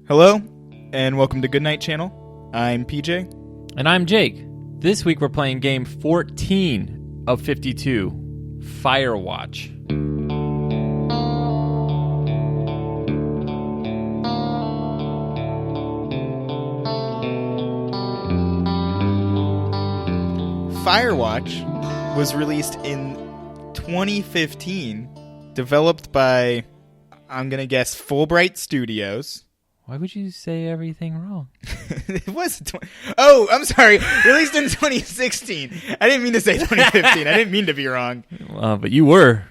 Hello, and welcome to Goodnight channel. I'm PJ. And I'm Jake. This week we're playing game 14 of 52, Firewatch. Firewatch was released in 2015, developed by, I'm going to guess, Fulbright Studios. Why would you say everything wrong? It was... Oh, I'm sorry. Released in 2016. I didn't mean to say 2015. I didn't mean to be wrong. But you were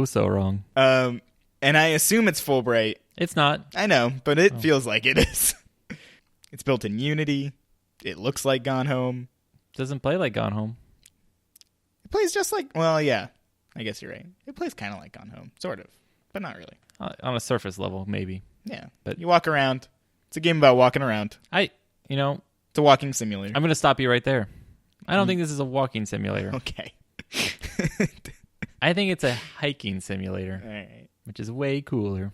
so wrong. And I assume it's Fulbright. It's not. I know, but it feels like it is. It's built in Unity. It looks like Gone Home. Doesn't play like Gone Home. It plays just like... Well, yeah. I guess you're right. It plays kind of like Gone Home. Sort of. But not really. On a surface level, maybe. Yeah, but you walk around. It's a game about walking around. It's a walking simulator. I'm going to stop you right there. I don't think this is a walking simulator. Okay. I think it's a hiking simulator, All right. which is way cooler.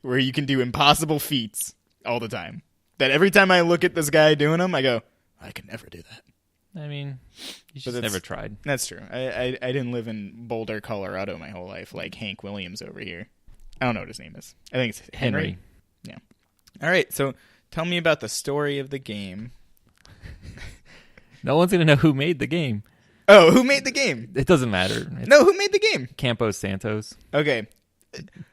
Where you can do impossible feats all the time. That every time I look at this guy doing them, I go, I can never do that. I mean, you just never tried. That's true. I didn't live in Boulder, Colorado my whole life like Hank Williams over here. I don't know what his name is. I think it's Henry. Yeah. All right, so tell me about the story of the game. No one's going to know who made the game. Oh, who made the game? It doesn't matter. No, who made the game? Campos Santos. Okay.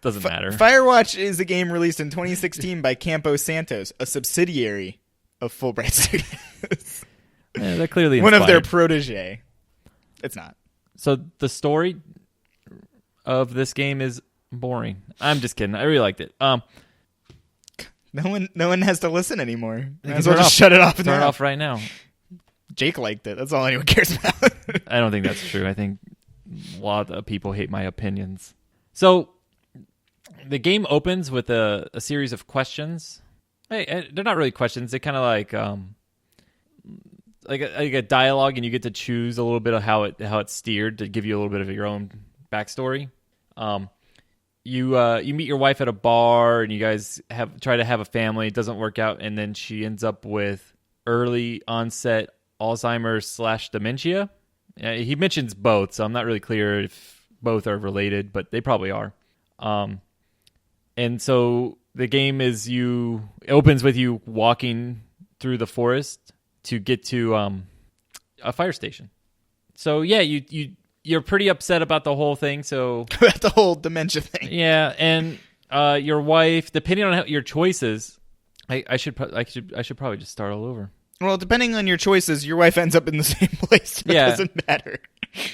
Doesn't matter. Firewatch is a game released in 2016 by Campos Santos, a subsidiary of Fulbright Studios. Yeah, they're clearly one inspired. of their protege. It's not. So the story of this game is boring. I'm just kidding. I really liked it. No one has to listen anymore. Might as Turn well it just off. shut it off. Turn it off right now. Jake liked it. That's all anyone cares about. I don't think that's true. I think a lot of people hate my opinions. So the game opens with a series of questions. Hey, they're not really questions. They're kind of like a dialogue, and you get to choose a little bit of how it's steered to give you a little bit of your own backstory. You meet your wife at a bar, and you guys try to have a family. It doesn't work out, and then she ends up with early onset Alzheimer's / dementia. He mentions both, so I'm not really clear if both are related, but they probably are. And so the game it opens with you walking through the forest to get to a fire station. So yeah, you're pretty upset about the whole thing. So About the whole dementia thing. Yeah, and your wife, depending on your choices, I should probably just start all over. Well, depending on your choices, your wife ends up in the same place. So Yeah. It doesn't matter.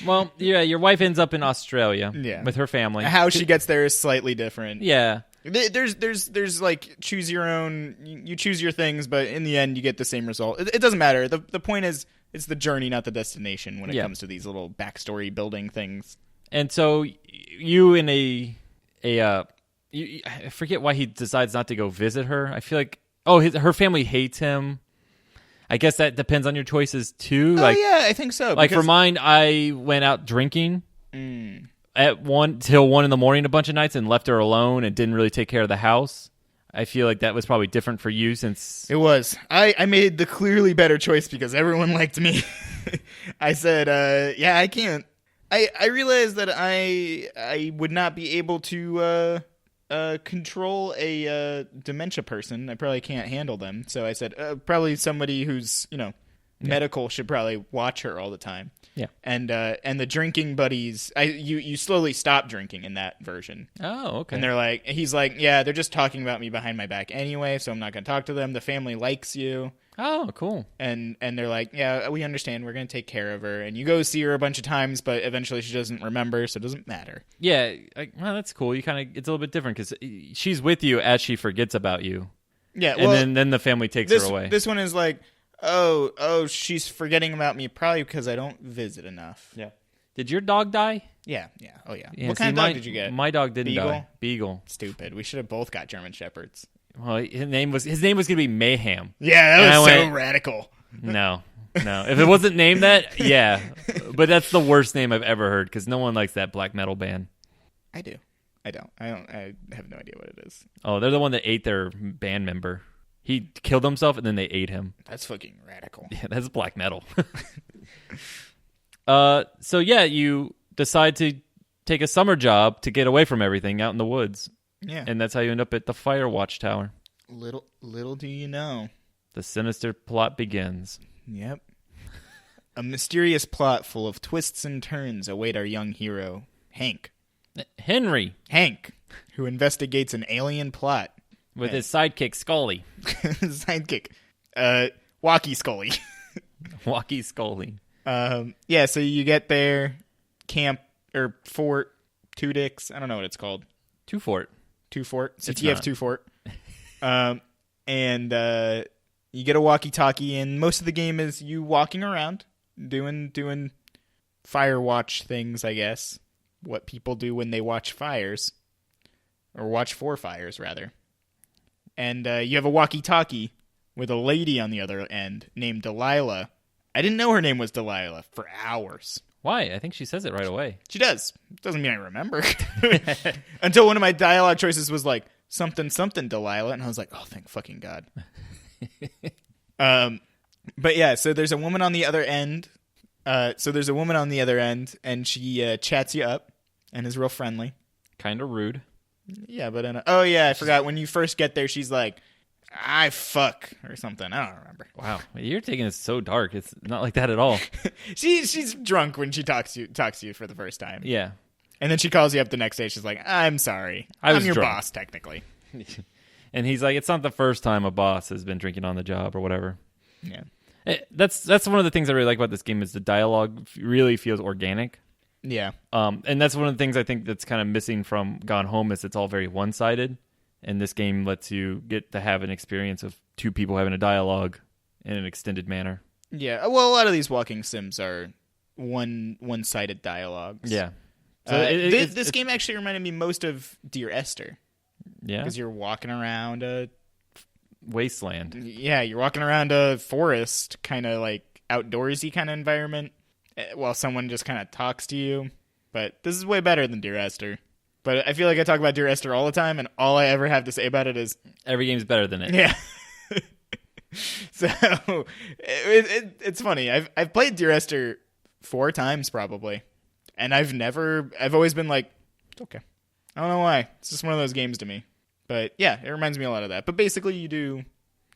Well, yeah, your wife ends up in Australia with her family. How she gets there is slightly different. Yeah. There's like choose your own. You choose your things, but in the end, you get the same result. It doesn't matter. The point is, it's the journey, not the destination. When it comes to these little backstory building things. And so you in I forget why he decides not to go visit her. I feel like her family hates him. I guess that depends on your choices too. Oh yeah, I think so. Like for mine, I went out drinking. At 1 till 1 in the morning a bunch of nights and left her alone and didn't really take care of the house. I feel like that was probably different for you since... It was. I made the clearly better choice because everyone liked me. I said, yeah, I can't. I realized that I would not be able to control a dementia person. I probably can't handle them. So I said, probably somebody who's, medical should probably watch her all the time. Yeah. And the drinking buddies, you slowly stop drinking in that version. Oh, okay. And he's like, yeah, they're just talking about me behind my back anyway, so I'm not going to talk to them. The family likes you. Oh, cool. And they're like, yeah, we understand. We're going to take care of her. And you go see her a bunch of times, but eventually she doesn't remember, so it doesn't matter. Yeah. Well, that's cool. It's a little bit different because she's with you as she forgets about you. Yeah. Well, and then the family takes her away. This one is like, oh, she's forgetting about me probably because I don't visit enough. Yeah. Did your dog die? Yeah. Oh, yeah. Yeah, what kind of dog did you get? My dog didn't Beagle? die. Beagle. Stupid. We should have both got German Shepherds. Well, his name was going to be Mayhem. Yeah, that was so radical. No. If it wasn't named that, yeah. But that's the worst name I've ever heard because no one likes that black metal band. I do. I don't. I have no idea what it is. Oh, they're the one that ate their band member. He killed himself and then they ate him. That's fucking radical. Yeah, that's black metal. So yeah, you decide to take a summer job to get away from everything out in the woods. Yeah. And that's how you end up at the Firewatch Tower. Little do you know. The sinister plot begins. Yep. A mysterious plot full of twists and turns await our young hero, Hank. Henry. Hank, who investigates an alien plot. With his sidekick, Scully. Sidekick. Walkie Scully. Walkie Scully. Yeah, so you get there, camp, or fort, Two Dicks. I don't know what it's called. Two Fort. CTF Two Fort. And you get a walkie-talkie, and most of the game is you walking around, doing Firewatch things, I guess. What people do when they watch fires. Or watch for fires, rather. And you have a walkie-talkie with a lady on the other end named Delilah. I didn't know her name was Delilah for hours. Why? I think she says it right away. She does. Doesn't mean I remember. Until one of my dialogue choices was like, something, Delilah. And I was like, oh, thank fucking God. But yeah, so there's a woman on the other end. And she chats you up and is real friendly. Kind of rude. Yeah, but oh yeah, I forgot. When you first get there, she's like, I fuck or something. I don't remember. Wow, you're taking it so dark. It's not like that at all. She's drunk when she talks to you for the first time. Yeah, and then she calls you up the next day. She's like, I'm sorry, I'm your boss technically. And he's like, it's not the first time a boss has been drinking on the job or whatever. Yeah, that's one of the things I really like about this game is the dialogue really feels organic. Yeah. And that's one of the things I think that's kind of missing from Gone Home is it's all very one-sided. And this game lets you get to have an experience of two people having a dialogue in an extended manner. Yeah. Well, a lot of these walking sims are one-sided dialogues. Yeah. So this game actually reminded me most of Dear Esther. Yeah. Because you're walking around a wasteland. Yeah, you're walking around a forest, kind of like outdoorsy kind of environment. While someone just kind of talks to you. But this is way better than Dear Esther. But I feel like I talk about Dear Esther all the time, and all I ever have to say about it is... every game's better than it. Yeah. So, it's funny. I've played Dear Esther 4 times, probably. And I've always been like, it's okay. I don't know why. It's just one of those games to me. But yeah, it reminds me a lot of that. But basically, you do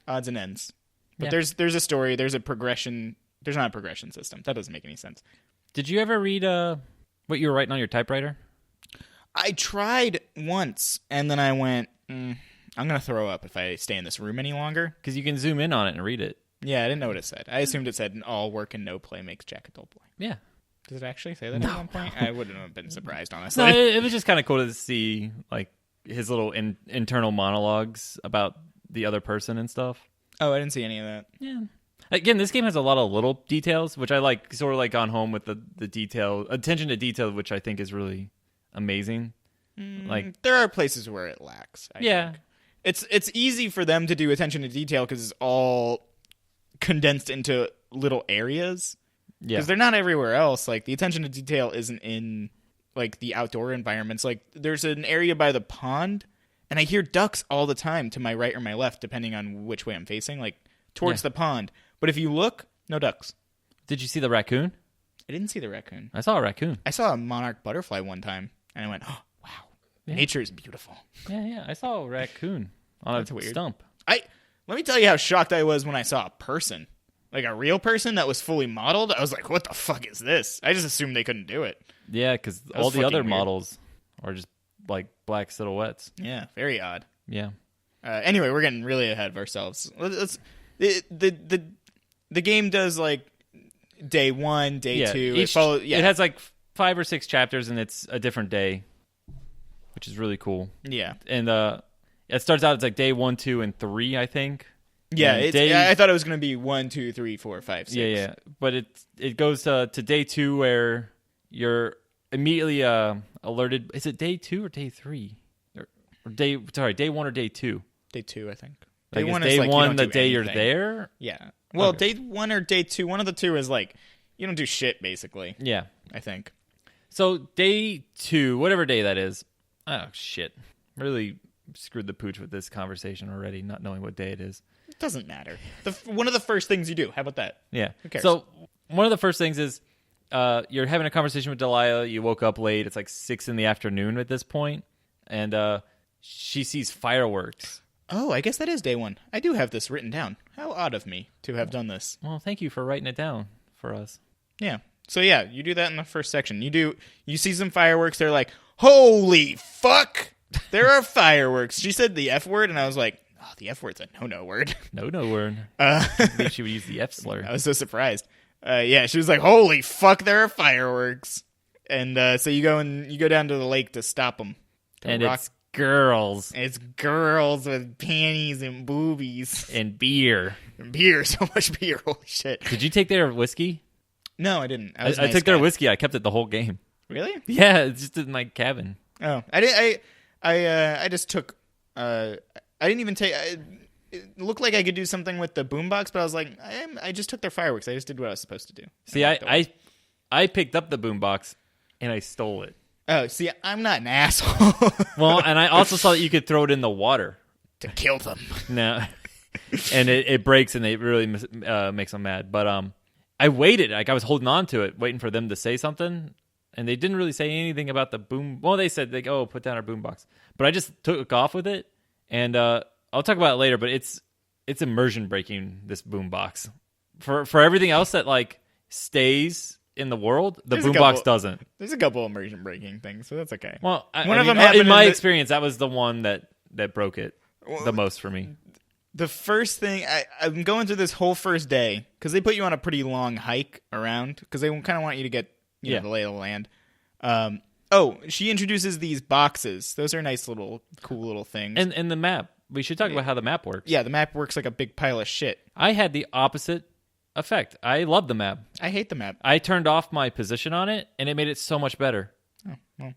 odds and ends. But yeah. there's a story, there's a progression... There's not a progression system. That doesn't make any sense. Did you ever read what you were writing on your typewriter? I tried once, and then I went, I'm going to throw up if I stay in this room any longer. Because you can zoom in on it and read it. Yeah, I didn't know what it said. I assumed it said, all work and no play makes Jack a dull boy. Yeah. Does it actually say that at one point? I wouldn't have been surprised, honestly. No, it was just kind of cool to see like his little internal monologues about the other person and stuff. Oh, I didn't see any of that. Yeah. Again, this game has a lot of little details, which I like, sort of like Gone Home with the detail, attention to detail, which I think is really amazing. Like there are places where it lacks. I think. It's easy for them to do attention to detail because it's all condensed into little areas. Yeah, because they're not everywhere else. Like the attention to detail isn't in like the outdoor environments. Like there's an area by the pond, and I hear ducks all the time to my right or my left, depending on which way I'm facing. Like towards the pond. But if you look, no ducks. Did you see the raccoon? I didn't see the raccoon. I saw a raccoon. I saw a monarch butterfly one time, and I went, oh, wow. Yeah. Nature is beautiful. Yeah. I saw a raccoon on That's a weird. stump. Let me tell you how shocked I was when I saw a person. Like a real person that was fully modeled. I was like, what the fuck is this? I just assumed they couldn't do it. Yeah, because all the other weird. models are just like black silhouettes. Yeah, very odd. Yeah. Anyway, we're getting really ahead of ourselves. The game does like day 1, day 2. It has like 5 or 6 chapters, and it's a different day, which is really cool. Yeah, and it starts out it's like day 1, 2, and 3, I think. Yeah, I thought it was going to be 1, 2, 3, 4, 5, 6. Yeah. But it goes to day 2 where you're immediately alerted. Is it day 2 or day 3? Or day 1 or day 2? Day 2, I think. Like, Day 1 is is day like 1 the day anything. you're there? Yeah. Well, Okay. day 1 or day 2, one of the two is like you don't do shit basically. Yeah. I think. So day 2, whatever day that is, Oh, shit. Really screwed the pooch with this conversation already, not knowing what day it is. It doesn't matter. One of the first things you do. How about that? Yeah. Who cares? So one of the first things is you're having a conversation with Delilah. You woke up late. It's like 6 p.m. at this point, and she sees fireworks. Oh, I guess that is day one. I do have this written down. How odd of me to have done this. Well, thank you for writing it down for us. Yeah. So yeah, you do that in the first section. You see some fireworks. They're like, holy fuck, there are fireworks. She said the F word, and I was like, oh, the F word's a no word. No word. I believe she would use the F slur. I was so surprised. Yeah, she was like, holy fuck, there are fireworks. And so you go down to the lake to stop them. And it's girls. It's girls with panties and boobies. And beer. And beer, so much beer, holy shit. Did you take their whiskey? No, I didn't. I took their whiskey. I kept it the whole game. Really? Yeah, it's just in my cabin. Oh, I did. I just took. I didn't even take. It looked like I could do something with the boombox, but I was like, I just took their fireworks. I just did what I was supposed to do. See, I picked up the boombox and I stole it. Oh, see, I'm not an asshole. Well, and I also saw that you could throw it in the water to kill them. No, and it breaks and it really makes them mad. But I waited, like I was holding on to it, waiting for them to say something, and they didn't really say anything about the boom. Well, they said like, "Oh, put down our boombox," but I just took off with it, and I'll talk about it later. But it's immersion breaking, this boombox. For everything else that like stays in the world, the boombox doesn't. There's a couple immersion breaking things, so that's okay. Well, one of them happened in my experience, that was the one that broke it the most for me. The first thing, I'm going through this whole first day, because they put you on a pretty long hike around, because they kind of want you to get know, the lay of the land. She introduces these boxes. Those are nice little, cool little things. And the map. We should talk about how the map works. Yeah, the map works like a big pile of shit. I had the opposite effect. I love the map. I hate the map. I turned off my position on it, and it made it so much better. Oh, well,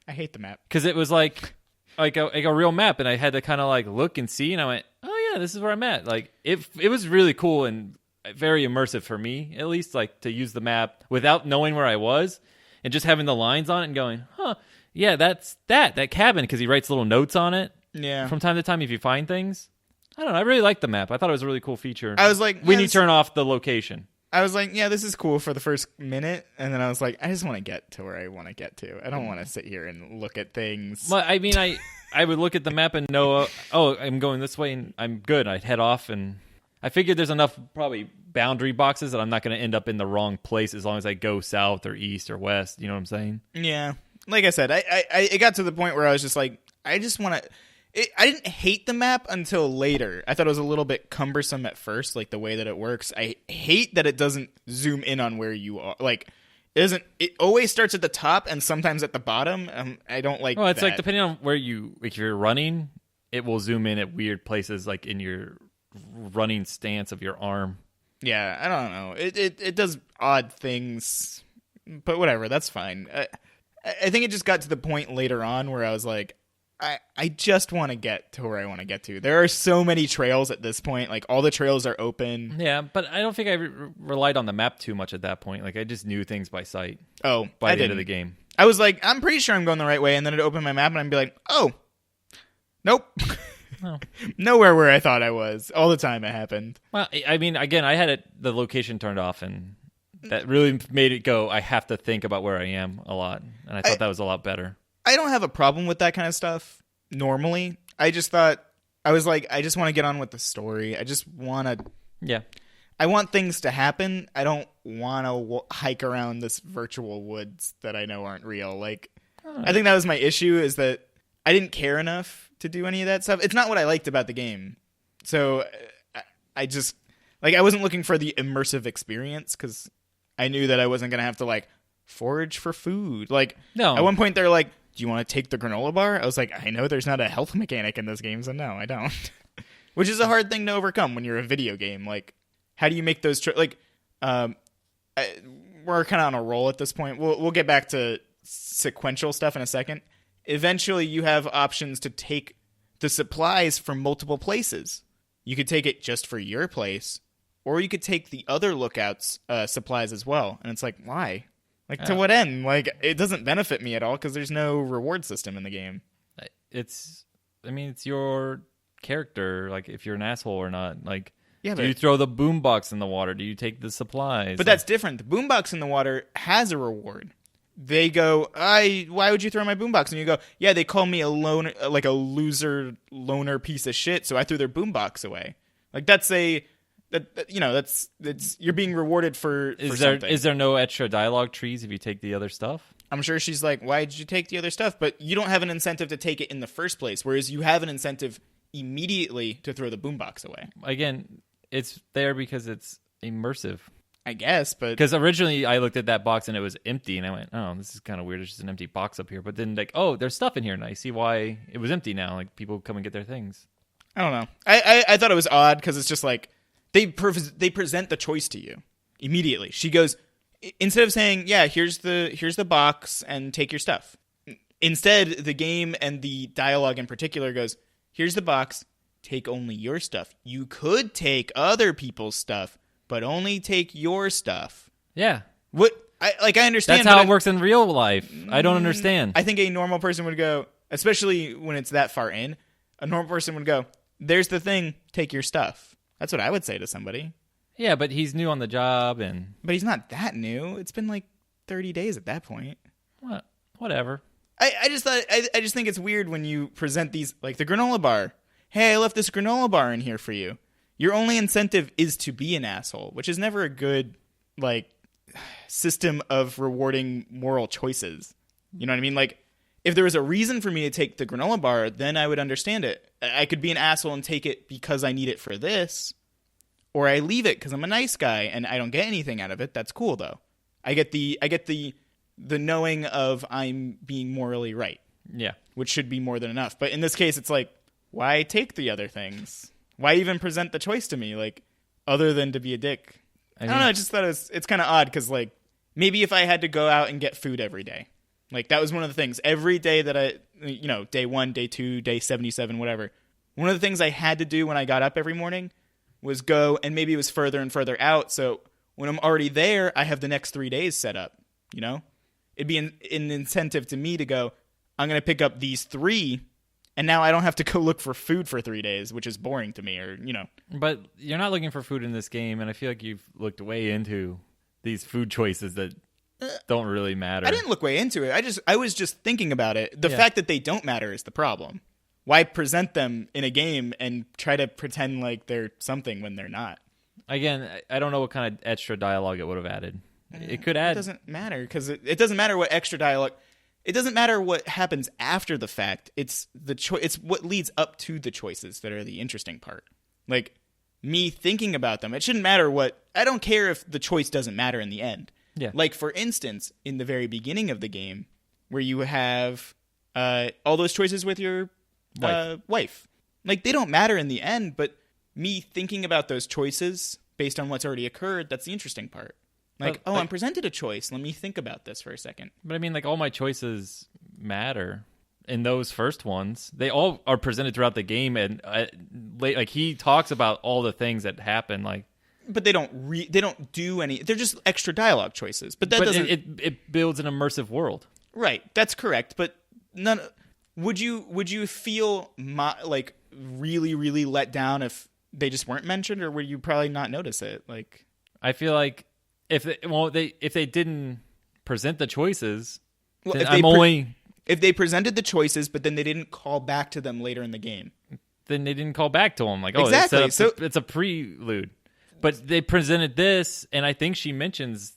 I hate the map. Because it was like a real map, and I had to kind of like look and see, and I went, oh yeah, this is where I'm at. Like it was really cool and very immersive for me, at least, like to use the map without knowing where I was and just having the lines on it and going, huh, yeah, that's that cabin, because he writes little notes on it. Yeah. From time to time, if you find things. I don't know. I really liked the map. I thought it was a really cool feature. I was like, when you turn off the location. I was like, yeah, this is cool for the first minute, and then I was like, I just want to get to where I want to get to. I don't want to sit here and look at things. Well, I mean, I would look at the map and know, I'm going this way, and I'm good. I'd head off, and I figured there's enough probably boundary boxes that I'm not going to end up in the wrong place as long as I go south or east or west. You know what I'm saying? Yeah. Like I said, it got to the point where I was just like, I just want to... I didn't hate the map until later. I thought it was a little bit cumbersome at first, like the way that it works. I hate that it doesn't zoom in on where you are. Like, it always starts at the top and sometimes at the bottom. I don't like that. Well, it's like depending on where if you're running, it will zoom in at weird places, like in your running stance of your arm. Yeah, I don't know. It does odd things, but whatever, that's fine. I think it just got to the point later on where I was like, I just want to get to where I want to get to. There are so many trails at this point. Like, all the trails are open. Yeah, but I don't think I relied on the map too much at that point. Like, I just knew things by sight. Oh, by the end of the game. I was like, I'm pretty sure I'm going the right way. And then it'd open my map and I'd be like, oh, nope. Oh. Nowhere where I thought I was. All the time it happened. Well, I mean, again, I had the location turned off, and that really made it go, I have to think about where I am a lot. And I thought that was a lot better. I don't have a problem with that kind of stuff normally. I just thought, I was like, I just want to get on with the story. I just want to... Yeah. I want things to happen. I don't want to hike around this virtual woods that I know aren't real. Like, I think that was my issue, is that I didn't care enough to do any of that stuff. It's not what I liked about the game. So I just... Like, I wasn't looking for the immersive experience, because I knew that I wasn't going to have to, like, forage for food. Like, no. At one point, they're like, do you want to take the granola bar? I was like, I know there's not a health mechanic in this game, so no, I don't. Which is a hard thing to overcome when you're a video game. Like, how do you make those... we're kind of on a roll at this point. We'll get back to sequential stuff in a second. Eventually, you have options to take the supplies from multiple places. You could take it just for your place, or you could take the other lookouts' supplies as well. And it's like, why? Like, to what end? Like, it doesn't benefit me at all because there's no reward system in the game. it's your character. Like, if you're an asshole or not. Like, Yeah, do you throw the boombox in the water? Do you take the supplies? But that's different. The boombox in the water has a reward. They go, why would you throw my boombox? And you go, yeah, they call me a loner, like a loser, loner piece of shit, so I threw their boombox away. Like, that's you're being rewarded for something. Is there no extra dialogue trees if you take the other stuff? I'm sure she's like, why did you take the other stuff? But you don't have an incentive to take it in the first place, whereas you have an incentive immediately to throw the boombox away. Again, it's there because it's immersive. I guess, but... Because originally I looked at that box and it was empty, and I went, oh, this is kind of weird. There's just an empty box up here. But then, like, oh, there's stuff in here, and I see why it was empty now. Like, people come and get their things. I don't know. I thought it was odd because it's just like, they present the choice to you immediately. She goes, instead of saying, yeah, here's the box and take your stuff. Instead, the game and the dialogue in particular goes, here's the box, take only your stuff. You could take other people's stuff, but only take your stuff. Yeah. What? I understand. That's how it works in real life. I don't understand. I think a normal person would go, especially when it's that far in, a normal person would go, there's the thing, take your stuff. That's what I would say to somebody. Yeah, but he's new on the job, But he's not that new. It's been like 30 days at that point. What? Whatever. I just think it's weird when you present these, like the granola bar. Hey, I left this granola bar in here for you. Your only incentive is to be an asshole, which is never a good, like, system of rewarding moral choices. You know what I mean? Like, if there was a reason for me to take the granola bar, then I would understand it. I could be an asshole and take it because I need it for this, or I leave it because I'm a nice guy and I don't get anything out of it. That's cool, though. I get the knowing of I'm being morally right. Yeah. Which should be more than enough. But in this case, it's like, why take the other things? Why even present the choice to me, like, other than to be a dick? I don't know. I just thought it's kind of odd because, like, maybe if I had to go out and get food every day, like, that was one of the things. Every day that day 1, day 2, day 77, whatever. One of the things I had to do when I got up every morning was go, and maybe it was further and further out. So when I'm already there, I have the next 3 days set up, you know? It'd be an incentive to me to go, I'm going to pick up these 3, and now I don't have to go look for food for 3 days, which is boring to me, or, you know. But you're not looking for food in this game, and I feel like you've looked way into these food choices that don't really matter. I didn't look way into it. I was just thinking about it. The fact that they don't matter is the problem. Why present them in a game and try to pretend like they're something when they're not? Again, I don't know what kind of extra dialogue it would have added. It could add... It doesn't matter, because it doesn't matter what extra dialogue... It doesn't matter what happens after the fact. It's it's what leads up to the choices that are the interesting part. Like, me thinking about them. It shouldn't matter what... I don't care if the choice doesn't matter in the end. Yeah. Like, for instance, in the very beginning of the game, where you have all those choices with your wife. Like, they don't matter in the end, but me thinking about those choices based on what's already occurred, that's the interesting part. Like, I'm presented a choice. Let me think about this for a second. But I mean, like, all my choices matter. In those first ones, they all are presented throughout the game, and like, he talks about all the things that happen, like... But they don't do any... They're just extra dialogue choices. But that doesn't... It builds an immersive world. Right, that's correct. But none... Would you feel like really, really let down if they just weren't mentioned, or would you probably not notice it? Like, I feel like if they didn't present the choices, well, then if they presented the choices, but then they didn't call back to them later in the game, then they didn't call back to them. Like, oh, exactly. It's a prelude. But they presented this, and I think she mentions,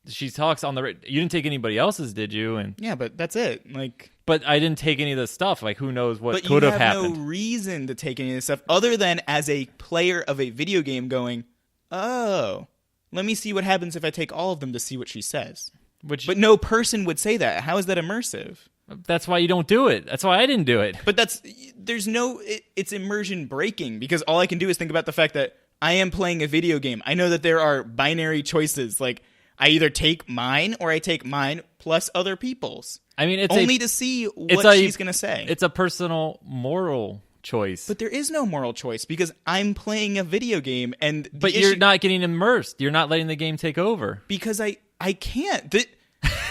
she talks on the... You didn't take anybody else's, did you? And yeah, but that's it. Like, but I didn't take any of the stuff. Like, who knows what but could have happened? You have no reason to take any of this stuff other than as a player of a video game going, oh, let me see what happens if I take all of them to see what she says. But no person would say that. How is that immersive? That's why you don't do it. That's why I didn't do it. But it's immersion breaking, because all I can do is think about the fact that I am playing a video game. I know that there are binary choices. Like, I either take mine or I take mine plus other people's. I mean, it's only to see what she's going to say. It's a personal moral choice. But there is no moral choice, because I'm playing a video game, and you're not getting immersed. You're not letting the game take over. Because I can't.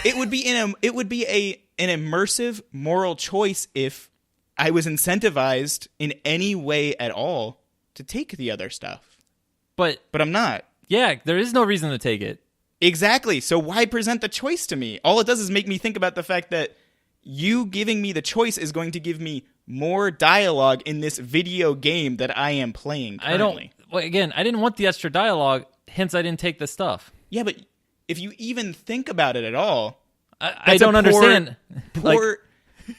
It would be an immersive moral choice if I was incentivized in any way at all to take the other stuff. But I'm not. Yeah, there is no reason to take it. Exactly. So why present the choice to me? All it does is make me think about the fact that you giving me the choice is going to give me more dialogue in this video game that I am playing currently. Again, I didn't want the extra dialogue, hence I didn't take the stuff. Yeah, but if you even think about it at all, I don't understand.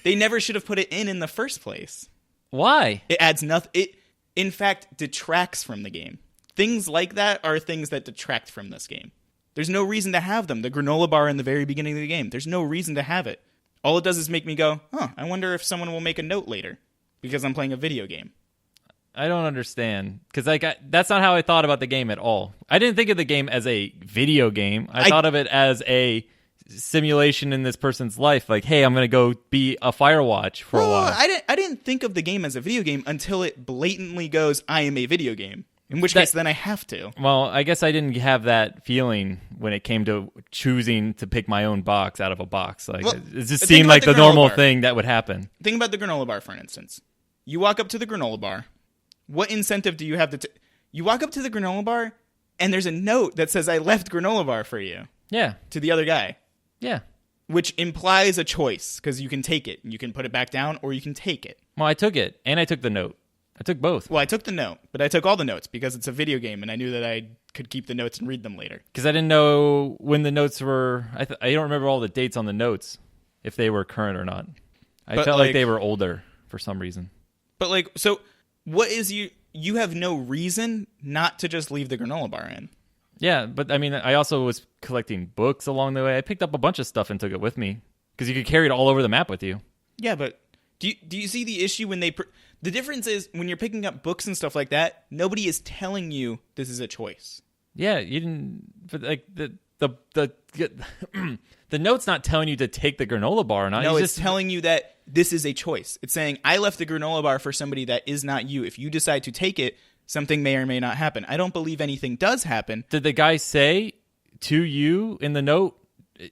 They never should have put it in the first place. Why? It adds nothing. It, in fact, detracts from the game. Things like that are things that detract from this game. There's no reason to have them. The granola bar in the very beginning of the game, there's no reason to have it. All it does is make me go, I wonder if someone will make a note later because I'm playing a video game. I don't understand. Because that's not how I thought about the game at all. I didn't think of the game as a video game. I thought of it as a simulation in this person's life. Like, hey, I'm going to go be a Firewatch for a while. I didn't think of the game as a video game until it blatantly goes, I am a video game. In which case, then I have to. Well, I guess I didn't have that feeling when it came to choosing to pick my own box out of a box. Like, it just seemed like the normal thing that would happen. Think about the granola bar, for instance. You walk up to the granola bar. What incentive do you have to... You walk up to the granola bar, and there's a note that says, I left granola bar for you. Yeah. To the other guy. Yeah. Which implies a choice, because you can take it. You can put it back down, or you can take it. Well, I took it, and I took the note. I took both. Well, I took the note, but I took all the notes because it's a video game, and I knew that I could keep the notes and read them later. Because I didn't know when the notes were... I don't remember all the dates on the notes, if they were current or not. I felt like they were older for some reason. But, so what is you have no reason not to just leave the granola bar in. Yeah, but, I mean, I also was collecting books along the way. I picked up a bunch of stuff and took it with me. Because you could carry it all over the map with you. Yeah, but do you see the issue when they... The difference is when you're picking up books and stuff like that, nobody is telling you this is a choice. Yeah, you didn't. But like the note's not telling you to take the granola bar or not. No, it's telling you that this is a choice. It's saying I left the granola bar for somebody that is not you. If you decide to take it, something may or may not happen. I don't believe anything does happen. Did the guy say to you in the note,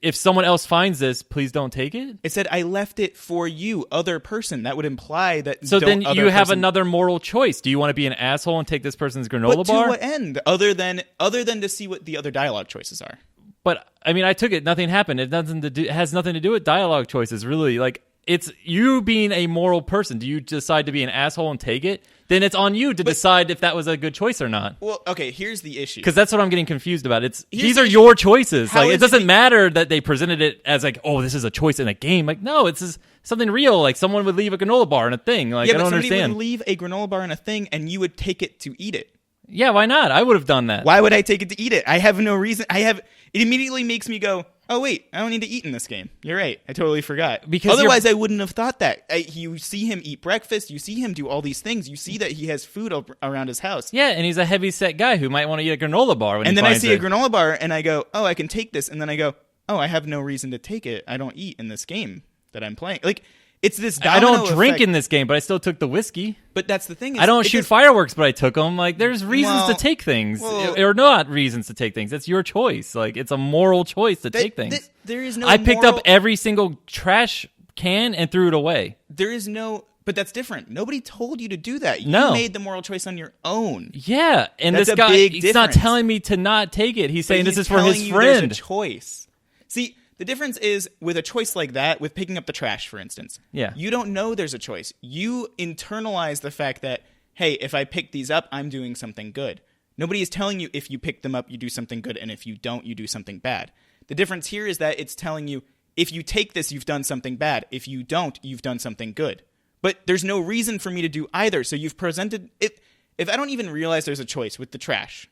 if someone else finds this, please don't take it? It said, I left it for you, other person. That would imply that... So then you have another moral choice. Do you want to be an asshole and take this person's granola bar? To what end? Other than to see what the other dialogue choices are. But, I mean, I took it. Nothing happened. It has nothing to do with dialogue choices, really. Like, it's you being a moral person. Do you decide to be an asshole and take it? Then it's on you to decide if that was a good choice or not. Well, okay, here's the issue. Because that's what I'm getting confused about. These are your choices. Like, it doesn't matter that they presented it as like, oh, this is a choice in a game. Like, no, it's something real. Like, someone would leave a granola bar in a thing. Like, I don't understand. Somebody would leave a granola bar in a thing, and you would take it to eat it. Yeah, why not? I would have done that. Why would I take it to eat it? I have no reason. It immediately makes me go, oh, wait, I don't need to eat in this game. You're right. I totally forgot. Because otherwise, I wouldn't have thought that. You see him eat breakfast. You see him do all these things. You see that he has food around his house. Yeah, and he's a heavy-set guy who might want to eat a granola bar when and he then I finds see it. a granola bar, and I go, oh, I can take this. And then I go, oh, I have no reason to take it. I don't eat in this game that I'm playing. Like, it's this domino I don't drink effect. in this game, but I still took the whiskey. But that's the thing. I don't shoot fireworks, but I took them. Like, there's reasons to take things. Or not reasons to take things. That's your choice. Like, it's a moral choice to take things. There is no I picked up every single trash can and threw it away. There is no... But that's different. Nobody told you to do that. You made the moral choice on your own. Yeah, and that's this guy, big he's not telling me to not take it. He's saying this is for his friend. There's a choice. See... The difference is with a choice like that, with picking up the trash, for instance. Yeah. You don't know there's a choice. You internalize the fact that, hey, if I pick these up, I'm doing something good. Nobody is telling you if you pick them up, you do something good, and if you don't, you do something bad. The difference here is that it's telling you, if you take this, you've done something bad. If you don't, you've done something good. But there's no reason for me to do either, so you've presented... If I don't even realize there's a choice with the trash,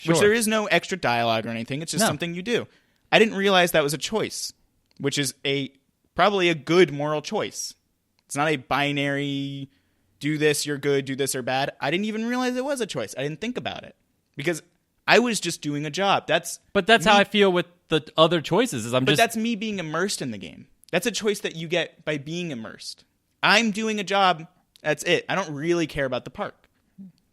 which there is no extra dialogue or anything, it's just something you do. I didn't realize that was a choice, which is probably a good moral choice. It's not a binary, do this, you're good, do this, or bad. I didn't even realize it was a choice. I didn't think about it because I was just doing a job. But that's how I feel with the other choices. That's me being immersed in the game. That's a choice that you get by being immersed. I'm doing a job. That's it. I don't really care about the park.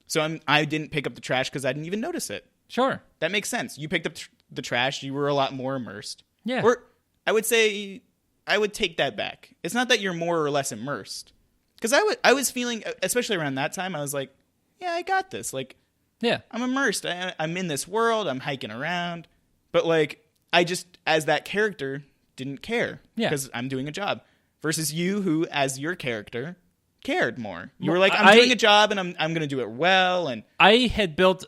So I didn't pick up the trash because I didn't even notice it. Sure. That makes sense. You picked up the trash. You were a lot more immersed. Yeah. Or I would say I would take that back. It's not that you're more or less immersed Because I was feeling, especially around that time, I was like, yeah, I got this. Like, Yeah. I'm immersed. I'm in this world. I'm hiking around. But, like, I just, as that character, didn't care. Yeah. Because I'm doing a job. Versus you, who, as your character, cared more. You were like, I'm doing a job, and I'm going to do it well. And I had built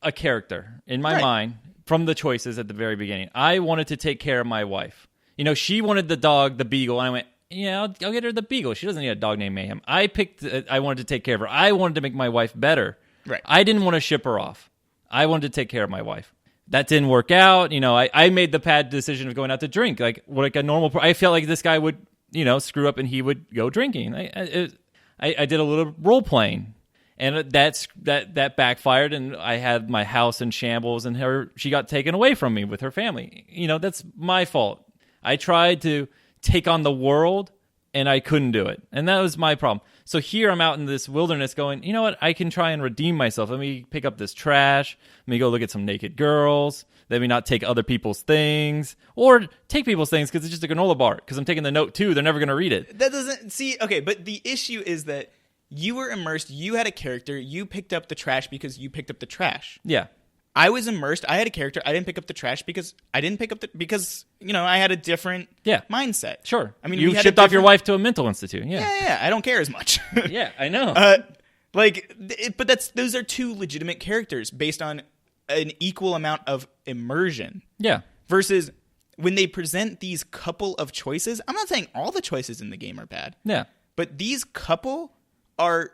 a character in my Right. mind from the choices at the very beginning. I wanted to take care of my wife. You know, she wanted the dog, the beagle, and I went, yeah, I'll get her the beagle. She doesn't need a dog named Mayhem. I wanted to take care of her. I wanted to make my wife better. Right. I didn't want to ship her off. I wanted to take care of my wife. That didn't work out. You know, I made the bad decision of going out to drink. Like a normal, I felt like this guy would, you know, screw up and he would go drinking. I did a little role playing, and that backfired, and I had my house in shambles, and she got taken away from me with her family. You know, that's my fault. I tried to take on the world, and I couldn't do it, and that was my problem. So here I'm out in this wilderness going, you know what? I can try and redeem myself. Let me pick up this trash. Let me go look at some naked girls. Let me not take other people's things, or take people's things because it's just a granola bar. Because I'm taking the note too. They're never going to read it. that doesn't, see, okay, but the issue is that you were immersed. You had a character. You picked up the trash because you picked up the trash. Yeah. I was immersed. I had a character. I didn't pick up the trash because you know, I had a different mindset. Sure. I mean, you we had shipped off your wife to a mental institute. Yeah. Yeah. I don't care as much. Yeah, I know. But those are two legitimate characters based on an equal amount of immersion. Yeah. Versus when they present these couple of choices, I'm not saying all the choices in the game are bad. Yeah. But these couple are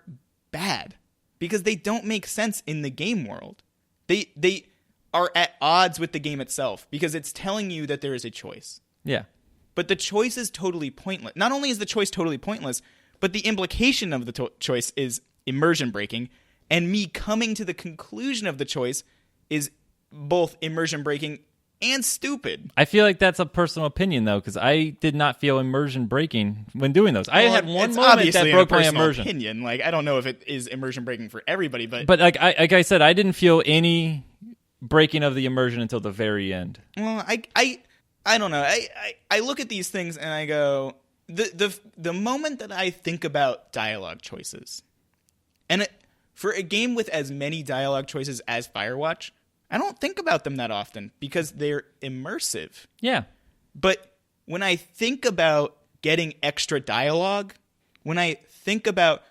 bad because they don't make sense in the game world. They are at odds with the game itself because it's telling you that there is a choice. Yeah. But the choice is totally pointless. Not only is the choice totally pointless, but the implication of the choice is immersion breaking. And me coming to the conclusion of the choice is both immersion breaking and stupid. I feel like that's a personal opinion, though, because I did not feel immersion breaking when doing those. I had one moment that broke my immersion. Opinion. Like, I don't know if it is immersion breaking for everybody, but like I said, I didn't feel any breaking of the immersion until the very end. Well, I don't know. I look at these things and I go, the moment that I think about dialogue choices, and for a game with as many dialogue choices as Firewatch, I don't think about them that often because they're immersive. Yeah. But when I think about getting extra dialogue, when I think about,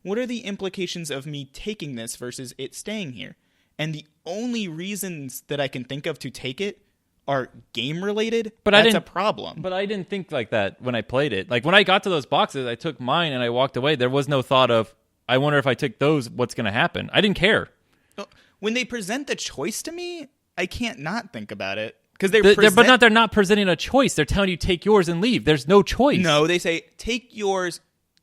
what are the implications of me taking this versus it staying here? And the only reasons that I can think of to take it are game related, that's a problem. But I didn't think like that when I played it. Like when I got to those boxes, I took mine and I walked away. There was no thought of, I wonder if I took those, what's going to happen? I didn't care. When they present the choice to me, I can't not think about it because they're not presenting a choice. They're telling you take yours and leave. There's no choice. No, they say take yours,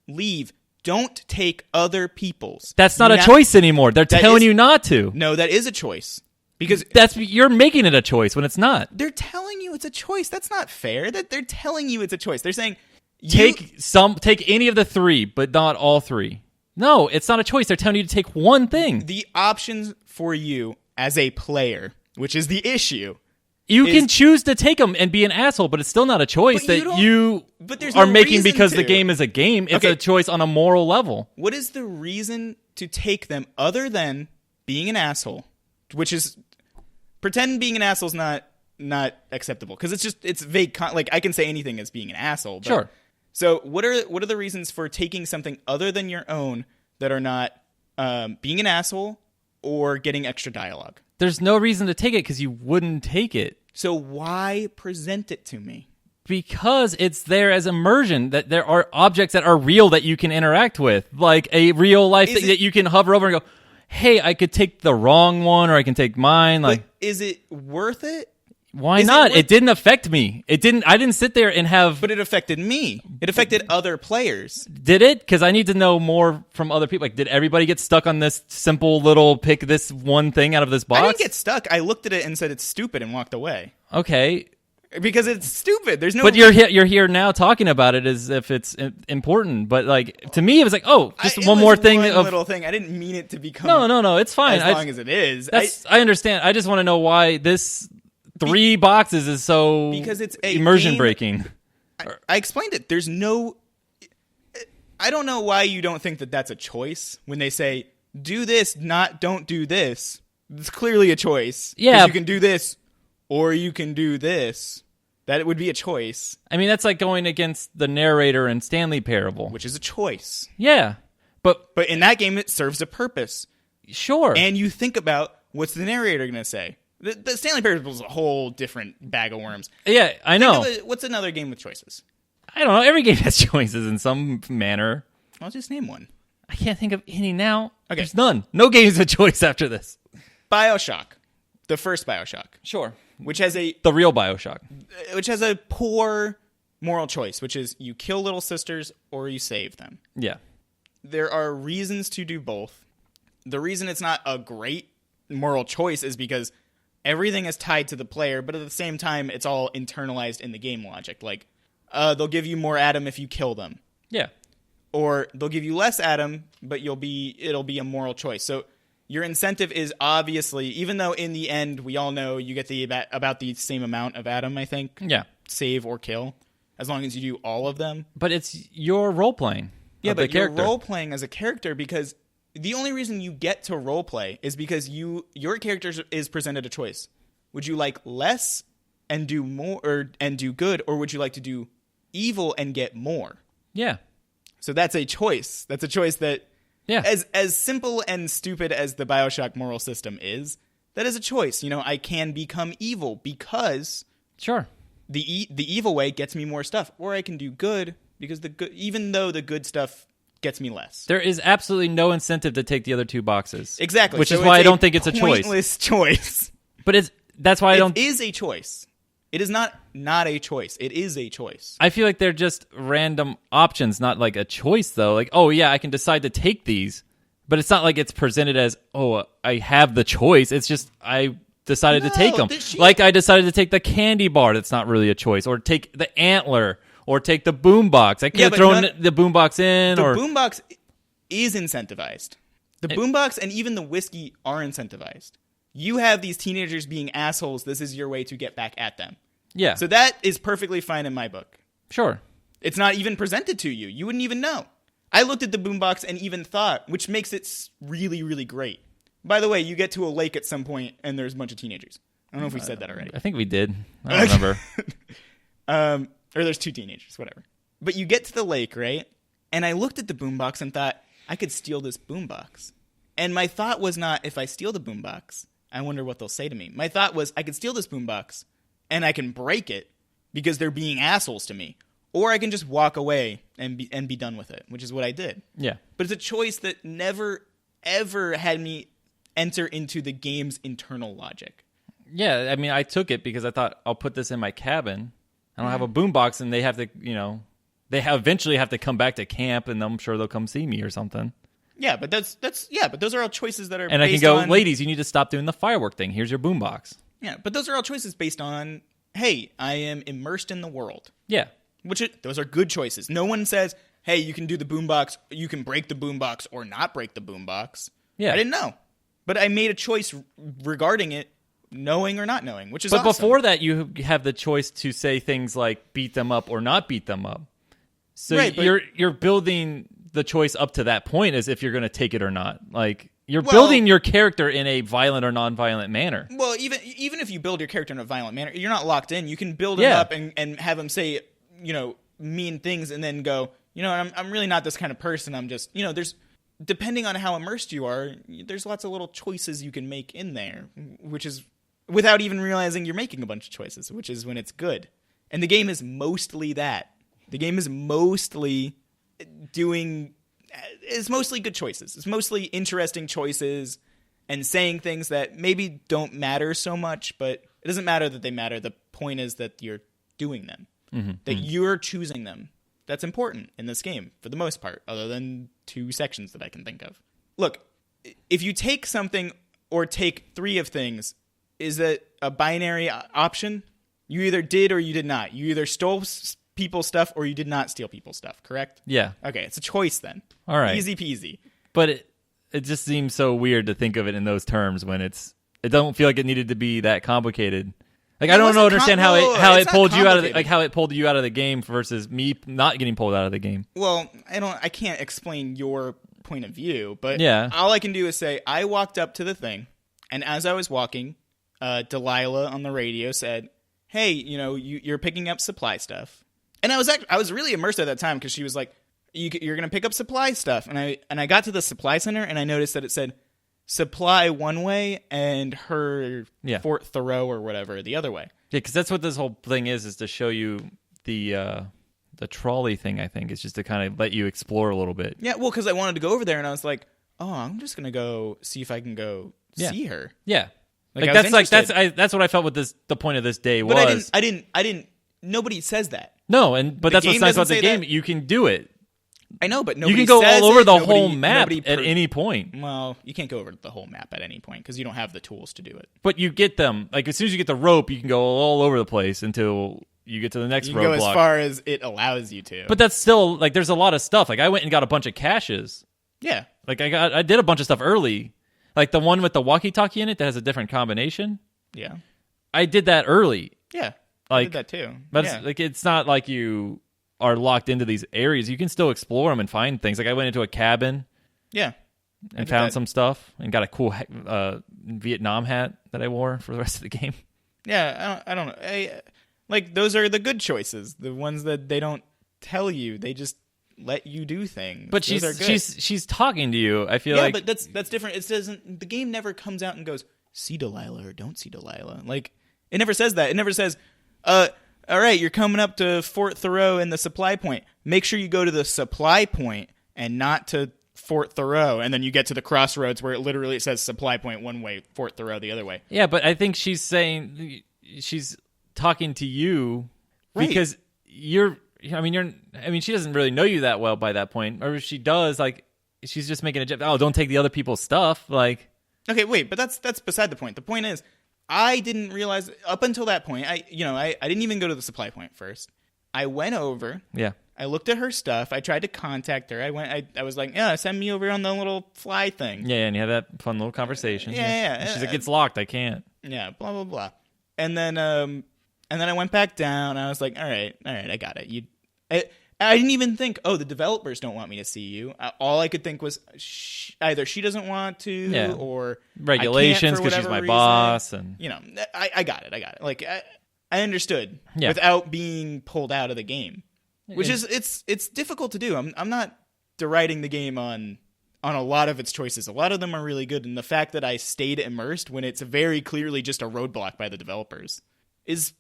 leave. Don't take other people's. That's not a choice anymore. They're telling you not to. No, that is a choice because you're making it a choice when it's not. They're telling you it's a choice. That's not fair. That they're telling you it's a choice. They're saying take any of the three, but not all three. No, it's not a choice. They're telling you to take one thing. The options for you as a player, which is the issue. You can choose to take them and be an asshole, but it's still not a choice that you are making because the game is a game. It's a choice on a moral level. What is the reason to take them other than being an asshole? Which is, pretend being an asshole is not acceptable because it's vague. Like I can say anything as being an asshole. But, sure. So what are the reasons for taking something other than your own that are not being an asshole or getting extra dialogue? There's no reason to take it because you wouldn't take it. So why present it to me? Because it's there as immersion, that there are objects that are real that you can interact with, like a real life thing that you can hover over and go, hey, I could take the wrong one or I can take mine. Like, is it worth it? Why not? It didn't affect me. I didn't sit there and have... But it affected me. It affected other players. Did it? Because I need to know more from other people. Like, did everybody get stuck on this simple little pick this one thing out of this box? I didn't get stuck. I looked at it and said it's stupid and walked away. Okay. Because it's stupid. There's no... But you're here now talking about it as if it's important. But like to me, it was like, just one more thing. One little thing. I didn't mean it to become... No. It's fine. As long as it is. I understand. I just want to know why this... 3 boxes is so because it's immersion breaking. I explained it. There's no... I don't know why you don't think that that's a choice when they say, do this, don't do this. It's clearly a choice. Yeah. You can do this or you can do this. That would be a choice. I mean, that's like going against the narrator in Stanley Parable. Which is a choice. Yeah. But in that game, it serves a purpose. Sure. And you think about, what's the narrator going to say? The Stanley Parable is a whole different bag of worms. Yeah, I know. What's another game with choices? I don't know. Every game has choices in some manner. I'll just name one. I can't think of any now. Okay. There's none. No game's a choice after this. BioShock. The first BioShock. Sure. Which has a real BioShock. Which has a poor moral choice, which is you kill little sisters or you save them. Yeah. There are reasons to do both. The reason it's not a great moral choice is because everything is tied to the player, but at the same time, it's all internalized in the game logic. Like, they'll give you more Adam if you kill them. Yeah. Or they'll give you less Adam, but it'll be a moral choice. So your incentive is obviously, even though in the end we all know you get about the same amount of Adam, I think. Yeah. Save or kill, as long as you do all of them. But it's your role playing. Yeah, but you're role playing as a character because the only reason you get to role play is because your character is presented a choice. Would you like less and do more and do good, or would you like to do evil and get more? Yeah. So that's a choice. That's a choice that, yeah, as simple and stupid as the BioShock moral system is, that is a choice. I can become evil because sure, the evil way gets me more stuff, or I can do good because even though the good stuff gets me less. There is absolutely no incentive to take the other two boxes. Exactly. Which is why I don't think it's a choice. Pointless choice. But that's why I don't. It is a choice. It is not a choice. It is a choice. I feel like they're just random options, not like a choice, though. Like, oh, yeah, I can decide to take these. But it's not like it's presented as, oh, I have the choice. It's just I decided to take them. Like I decided to take the candy bar. That's not really a choice. Or take the antler. Or take the boombox. I could have thrown the boombox in. The boombox is incentivized. The boombox and even the whiskey are incentivized. You have these teenagers being assholes. This is your way to get back at them. Yeah. So that is perfectly fine in my book. Sure. It's not even presented to you. You wouldn't even know. I looked at the boombox and even thought, which makes it really, really great. By the way, you get to a lake at some point and there's a bunch of teenagers. I don't know if we said that already. I think we did. I don't remember. Or there's two teenagers, whatever. But you get to the lake, right? And I looked at the boombox and thought, I could steal this boombox. And my thought was not, if I steal the boombox, I wonder what they'll say to me. My thought was, I could steal this boombox, and I can break it because they're being assholes to me. Or I can just walk away and be done with it, which is what I did. Yeah. But it's a choice that never, ever had me enter into the game's internal logic. Yeah, I mean, I took it because I thought, I'll put this in my cabin. I don't have a boombox, and they have to, eventually have to come back to camp, and I'm sure they'll come see me or something. Yeah, but but those are all choices that are and based I can go, on, ladies, you need to stop doing the firework thing. Here's your boombox. Yeah, but those are all choices based on, hey, I am immersed in the world. Yeah. Those are good choices. No one says, hey, you can do the boombox, you can break the boombox or not break the boombox. Yeah. I didn't know. But I made a choice regarding it, knowing or not knowing, which is But awesome. before that, you have the choice to say things like beat them up or not beat them up. So right, you're building the choice up to that point as if you're going to take it or not. Like you're building your character in a violent or non-violent manner. Well, even if you build your character in a violent manner, you're not locked in. You can build him up and have him say, mean things and then go, I'm really not this kind of person. I'm just, there's, depending on how immersed you are, there's lots of little choices you can make in there, which is without even realizing you're making a bunch of choices, which is when it's good. And the game is mostly that. The game is mostly mostly good choices. It's mostly interesting choices and saying things that maybe don't matter so much, but it doesn't matter that they matter. The point is that you're doing them, that you're choosing them. That's important in this game for the most part, other than 2 sections that I can think of. Look, if you take something or take 3 of things, is that a binary option? You either did or you did not. You either stole people's stuff or you did not steal people's stuff, correct? Yeah. Okay, it's a choice then. All right. Easy peasy. But it just seems so weird to think of it in those terms when it don't feel like it needed to be that complicated. Like I don't understand how it it's pulled not you out of complicated. how it pulled you out of the game versus me not getting pulled out of the game. Well, I can't explain your point of view, but Yeah. all I can do is say I walked up to the thing, and as I was walking, Delilah on the radio said, "Hey, you're picking up supply stuff," and I was really immersed at that time because she was like, "You're gonna pick up supply stuff," and I got to the supply center and I noticed that it said supply one way and her Fort Thoreau or whatever the other way. Yeah, because that's what this whole thing is to show you the trolley thing. I think it's just to kind of let you explore a little bit. Yeah, well, because I wanted to go over there and I was like, "Oh, I'm just gonna go see if I can go see her." Yeah, I was interested. that's what I felt with this. The point of this day But was I didn't. Nobody says that. no, but that's what's game nice about doesn't the say game. that. You can do it. I know, but You nobody can go says all over it. the Nobody- whole map nobody at any point. Well, you can't go over the whole map at any point because you don't have the tools to do it. But you get them. Like as soon as you get the rope, you can go all over the place until you get to the next You can go as roadblock. far as it allows you to. But that's still like there's a lot of stuff. Like I went and got a bunch of caches. yeah, Like I did a bunch of stuff early. Like the one with the walkie-talkie in it that has a different combination. yeah, I did that early. yeah. I Like did that too. But yeah. it's not like you are locked into these areas. You can still explore them and find things. Like I went into a cabin yeah. and found some stuff and got a cool Vietnam hat that I wore for the rest of the game. Yeah, I don't know. Like those are the good choices. The ones that they don't tell you. They just let you do things. But Those are good. she's talking to you. I feel yeah, like but that's different. It doesn't. The game never comes out and goes, "See Delilah" or "Don't see Delilah." Like it never says that. It never says, all right, you're coming up to Fort Thoreau and the supply point. Make sure you go to the supply point and not to Fort Thoreau." And then you get to the crossroads where it literally says supply point one way, Fort Thoreau the other way. Yeah, but I think she's saying she's talking to you Right. because you're. I mean, she doesn't really know you that well by that point, or if she does, like, she's just making a joke. Oh, don't take the other people's stuff. Like, Okay, wait, but that's beside the point. The point is, I didn't realize up until that point. I didn't even go to the supply point first. I went over. yeah, I looked at her stuff. I tried to contact her. I was like, "Yeah, send me over on the little fly thing." yeah, and you have that fun little conversation. Yeah. And she's like, it's locked. I can't. Yeah, blah blah blah. And then I went back down. I was like, all right, I got it. I didn't even think, oh, the developers don't want me to see you. All I could think was either she doesn't want to, or regulations because she's my boss, and I got it. Like I understood without being pulled out of the game, which is it's difficult to do. I'm not deriding the game on a lot of its choices. A lot of them are really good, and the fact that I stayed immersed when it's very clearly just a roadblock by the developers is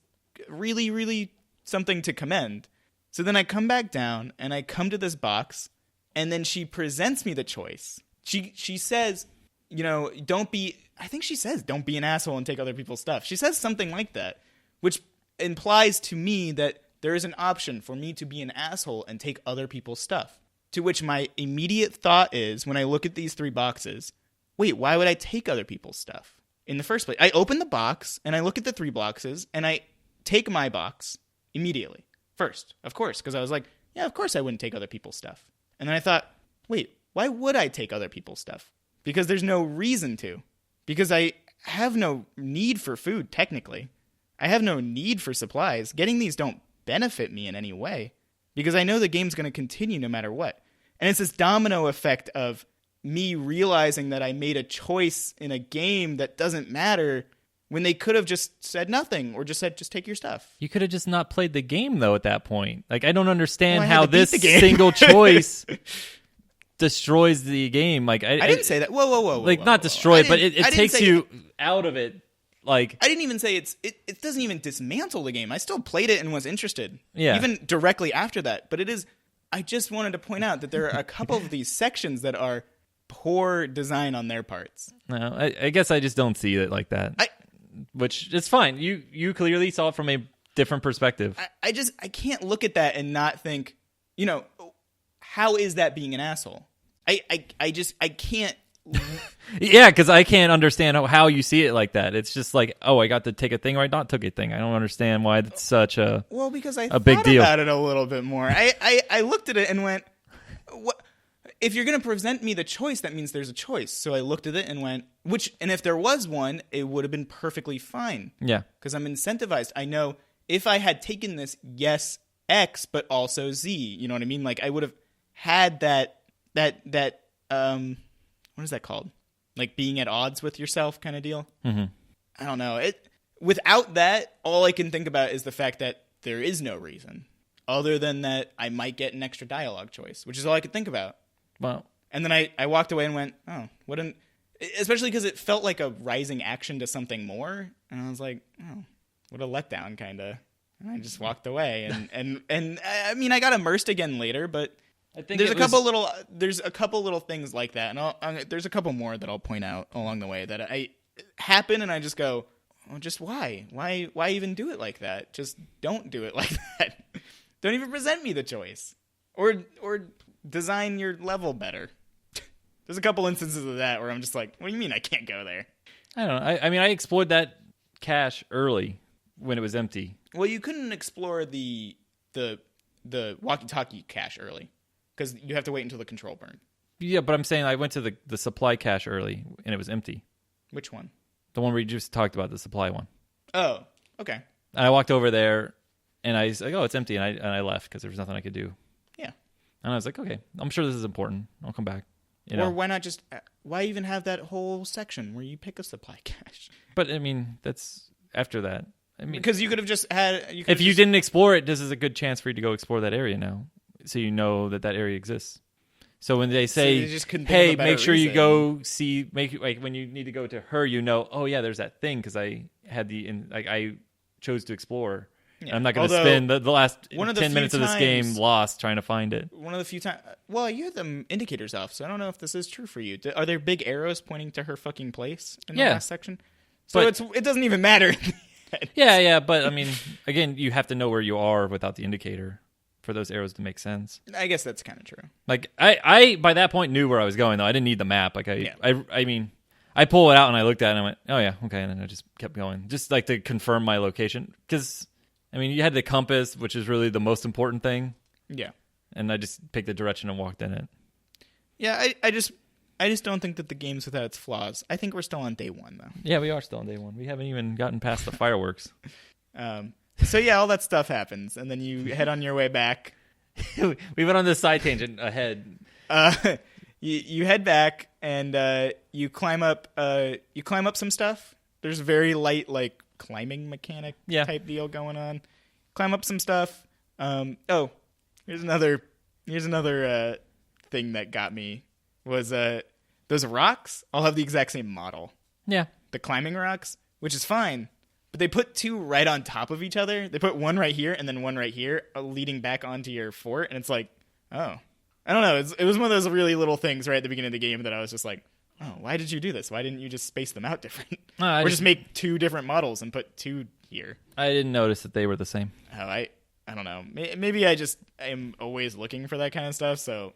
really, really something to commend. So then I come back down and I come to this box, and then she presents me the choice. She says, don't be an asshole and take other people's stuff. She says something like that, which implies to me that there is an option for me to be an asshole and take other people's stuff. To which my immediate thought is, when I look at these three boxes, wait, why would I take other people's stuff in the first place? I open the box and I look at the three boxes and I take my box immediately. First, of course, because I was like, yeah, of course I wouldn't take other people's stuff. And then I thought, wait, why would I take other people's stuff? Because there's no reason to. Because I have no need for food, technically. I have no need for supplies. Getting these don't benefit me in any way. Because I know the game's going to continue no matter what. And it's this domino effect of me realizing that I made a choice in a game that doesn't matter, when they could have just said nothing or just said, just take your stuff. You could have just not played the game, though, at that point. Like, I don't understand Well, I had how to beat this the game. single choice destroys the game. Like, I didn't say that. Whoa. Like, whoa, not whoa. destroy it, but I it didn't takes say- you out of it. Like, I didn't even say it doesn't even dismantle the game. I still played it and was interested. Yeah. Even directly after that. But I just wanted to point out that there are a couple of these sections that are poor design on their parts. no, I guess I just don't see it like that. Which is fine. You clearly saw it from a different perspective. I can't look at that and not think, how is that being an asshole? I can't. Yeah, because I can't understand how you see it like that. It's just like, oh, I got to take a thing or I not took a thing. I don't understand why it's such a Well, because I a big thought deal about it a little bit more. I looked at it and went, what? if you're going to present me the choice, that means there's a choice. So I looked at it and went, and if there was one, it would have been perfectly fine. Yeah. Because I'm incentivized. I know if I had taken this, yes, X, but also Z. You know what I mean? Like, I would have had that, what is that called? Like being at odds with yourself kind of deal. Mm-hmm. I don't know. Without that, all I can think about is the fact that there is no reason other than that I might get an extra dialogue choice, which is all I could think about. Well, and then I walked away and went, oh, especially because it felt like a rising action to something more. And I was like, oh, what a letdown, kind of. And I just walked away. And I mean, I got immersed again later, but I think there's a couple little things like that. And there's a couple more that I'll point out along the way that happen. And I just go, oh, just why? Why even do it like that? Just don't do it like that. Don't even present me the choice. Or design your level better. There's a couple instances of that where I'm just like, what do you mean I can't go there? I don't know. I mean, I explored that cache early when it was empty. Well, you couldn't explore the walkie-talkie cache early because you have to wait until the control burn. Yeah, but I'm saying I went to the supply cache early and it was empty. Which one? The one where you just talked about, the supply one. Oh, okay. And I walked over there and I was like, oh, it's empty. And I left because there was nothing I could do. Yeah. And I was like, okay, I'm sure this is important. I'll come back. Or why not why even have that whole section where you pick a supply cache? But I mean, that's after that. I mean, because you could have just had. If you didn't explore it, this is a good chance for you to go explore that area now, so you know that area exists. So when they say, "Hey, make sure you go see," when you need to go to her, you know, oh yeah, there's that thing because I had I chose to explore. Yeah. I'm not going to spend the last 10 minutes of this game lost trying to find it. One of the few times. Well, you had the indicators off, so I don't know if this is true for you. Are there big arrows pointing to her fucking place in the last section? So it doesn't even matter. Yeah, but I mean, again, you have to know where you are without the indicator for those arrows to make sense. I guess that's kind of true. Like I by that point knew where I was going though. I didn't need the map. Like I mean, I pulled it out and I looked at it and I went, oh yeah, okay, and then I just kept going, just like to confirm my location because. I mean, you had the compass, which is really the most important thing. Yeah. And I just picked the direction and walked in it. Yeah, I just don't think that the game's without its flaws. I think we're still on day one, though. Yeah, we are still on day one. We haven't even gotten past the fireworks. So yeah, all that stuff happens, and then you head on your way back. We went on this side tangent ahead. You head back, and you climb up some stuff. There's very light, like, climbing mechanic type deal going on. Climb up some stuff. Here's another thing that got me was those rocks all have the exact same model. Yeah. The climbing rocks, which is fine, but they put two right on top of each other. They put one right here and then one right here leading back onto your fort, and it's like, oh. I don't know. It was one of those really little things right at the beginning of the game that I was just like, oh, why did you do this? Why didn't you just space them out different? Or just make two different models and put two here? I didn't notice that they were the same. Oh, I don't know. Maybe I just am always looking for that kind of stuff. So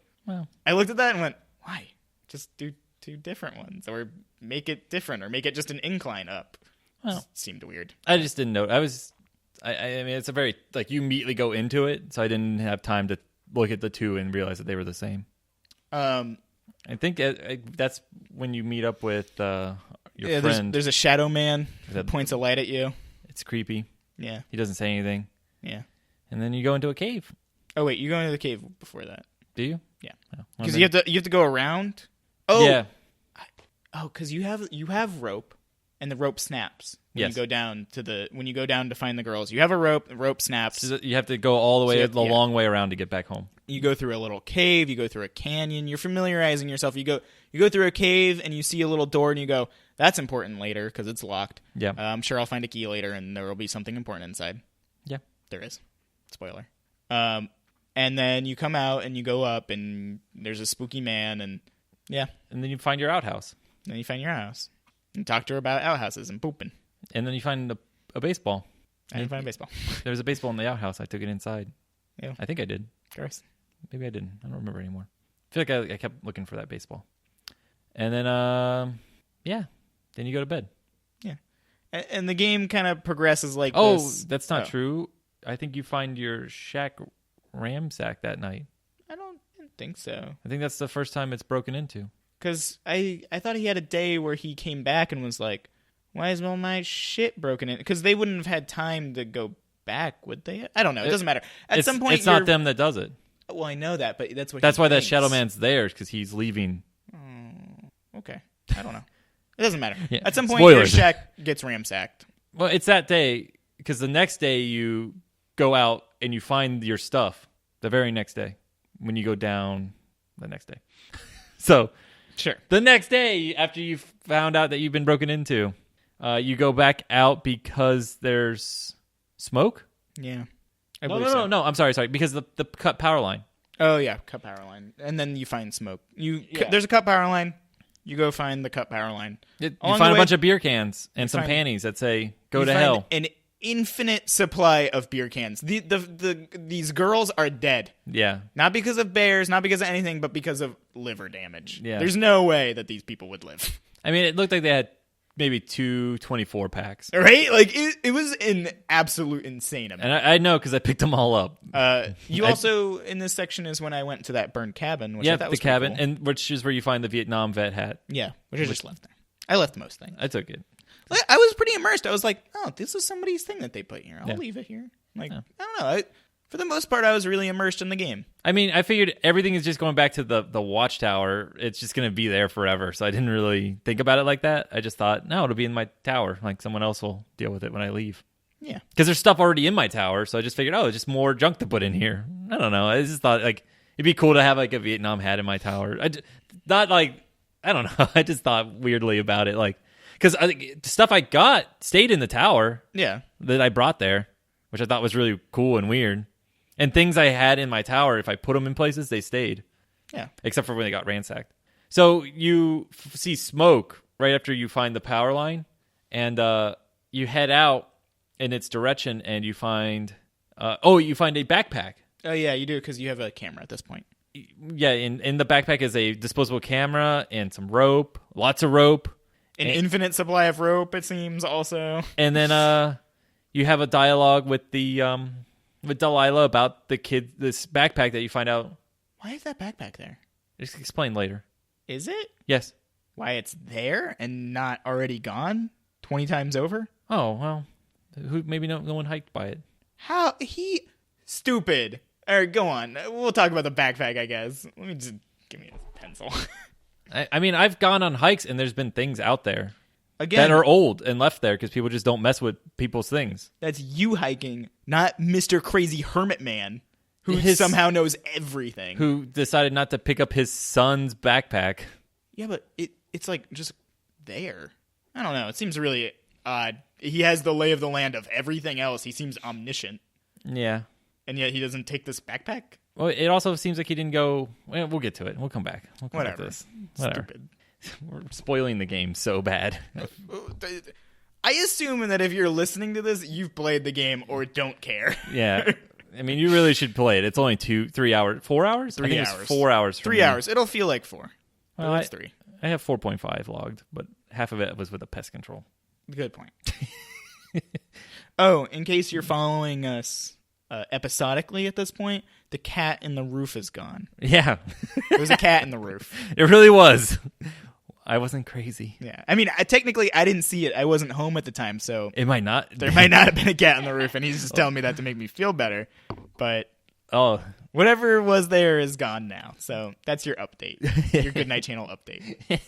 I looked at that and went, why? Just do two different ones or make it different or make it just an incline up. Well, it seemed weird. I just didn't know. I mean, it's a very, like, you immediately go into it. So I didn't have time to look at the two and realize that they were the same. I think that's when you meet up with your friend. There's a shadow man that points a light at you. It's creepy. Yeah. He doesn't say anything. Yeah. And then you go into a cave. Oh wait, you go into the cave before that. Do you? Yeah. Because you have to go around. Oh yeah. Because you have rope, and the rope snaps when you go down to find the girls. You have a rope. The rope snaps. So you have to go all the way the long way around to get back home. You go through a little cave. You go through a canyon. You're familiarizing yourself. You go through a cave and you see a little door and you go, that's important later because it's locked. Yeah. I'm sure I'll find a key later and there will be something important inside. Yeah. There is. Spoiler. And then you come out and you go up and there's a spooky man and yeah. And then you find your outhouse. Then you find your house and talk to her about outhouses and pooping. And then you find a baseball. I didn't find a baseball. There was a baseball in the outhouse. I took it inside. Yeah. I think I did. Gross. Maybe I didn't. I don't remember anymore. I feel like I kept looking for that baseball. And then, then you go to bed. Yeah. And the game kind of progresses like this. Oh, that's not true. I think you find your shack ramsack that night. think so. I think that's the first time it's broken into. Because I thought he had a day where he came back and was like, why is all my shit broken in? Because they wouldn't have had time to go back, would they? I don't know. It doesn't matter. At some point, it's not them that does it. Well, I know that, but that's why that thinks. Shadow Man's there, because he's leaving. Okay. I don't know. It doesn't matter. Yeah. At some point, Spoilers. your shack gets ransacked. Well, it's that day, because the next day you go out and you find your stuff. The very next day, when you go down the next day. So, sure. The next day, after you've found out that you've been broken into, you go back out because there's smoke? Yeah. No. I'm sorry. Because the cut power line. Oh, yeah. Cut power line. And then you find smoke. There's a cut power line. You go find the cut power line. You find a bunch of beer cans and some panties that say, go to hell. An infinite supply of beer cans. These girls are dead. Yeah. Not because of bears, not because of anything, but because of liver damage. Yeah. There's no way that these people would live. I mean, it looked like they had maybe 2 24 packs. Right? Like, it was an absolute insane amount. And I know because I picked them all up. You also, in this section, is when I went to that burned cabin, which I thought was the cabin, cool. and which is where you find the Vietnam vet hat. Yeah, which I just left there. I left most things. I took it. I was pretty immersed. I was like, oh, this is somebody's thing that they put here. I'll leave it here. Like, I don't know. For the most part, I was really immersed in the game. I mean, I figured everything is just going back to the watchtower. It's just going to be there forever. So I didn't really think about it like that. I just thought, no, it'll be in my tower. Like, someone else will deal with it when I leave. Yeah. Because there's stuff already in my tower. So I just figured, it's just more junk to put in here. I don't know. I just thought, like, it'd be cool to have, like, a Vietnam hat in my tower. I don't know. I just thought weirdly about it. Like, because the stuff I got stayed in the tower. Yeah. That I brought there, which I thought was really cool and weird. And things I had in my tower, if I put them in places, they stayed. Yeah. Except for when they got ransacked. So you see smoke right after you find the power line, and you head out in its direction, and you find you find a backpack. Oh, yeah, you do, because you have a camera at this point. Yeah, in the backpack is a disposable camera and some rope, lots of rope. An infinite supply of rope, it seems, also. And then you have a dialogue with with Delilah about this backpack that you find out. Why is that backpack there? Just explain later. Is it? Yes. Why it's there and not already gone 20 times over? Oh, well, maybe no one hiked by it. How? Stupid. All right, go on. We'll talk about the backpack, I guess. Let me just give me a pencil. I mean, I've gone on hikes and there's been things out there again that are old and left there because people just don't mess with people's things. That's you hiking, not Mr. Crazy Hermit Man, who somehow knows everything. Who decided not to pick up his son's backpack. Yeah, but it's like just there. I don't know. It seems really odd. He has the lay of the land of everything else. He seems omniscient. Yeah. And yet he doesn't take this backpack? Well, it also seems like he didn't go... Well, we'll get to it. We'll come back. Whatever. To this. Whatever. Stupid. We're spoiling the game so bad. I assume that if you're listening to this, you've played the game or don't care. Yeah. I mean, you really should play it. It's only 3 hours. 4 hours? 3 hours. It was 4 hours. 3 hours. It'll feel like 4. Well, it's 3. I have 4.5 logged, but half of it was with the pest control. Good point. Oh, in case you're following us episodically at this point, the cat in the roof is gone. Yeah. There was a cat in the roof. It really was. I wasn't crazy. Yeah. I mean, technically, I didn't see it. I wasn't home at the time, so... It might not. There might not have been a cat on the roof, and he's just telling me that to make me feel better. But... Oh... Whatever was there is gone now. So that's your update. Your Goodnight channel update.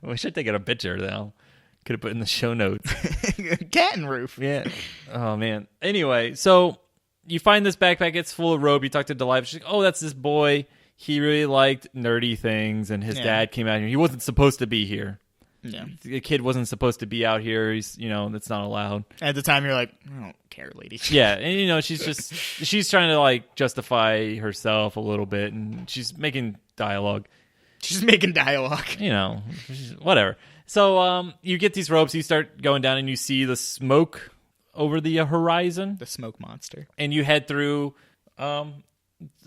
We should take a picture now. Could have put in the show notes. Cat and roof. Yeah. Oh, man. Anyway, so you find this backpack. It's full of rope. You talk to Delilah. She's like, oh, that's this boy. He really liked nerdy things, and his dad came out here. He wasn't supposed to be here. Yeah. The kid wasn't supposed to be out here. He's, that's not allowed. At the time, you're like, I don't care, lady. Yeah, and she's trying to like justify herself a little bit, and she's making dialogue. She's making dialogue. Whatever. So you get these ropes, you start going down, and you see the smoke over the horizon. The smoke monster. And you head through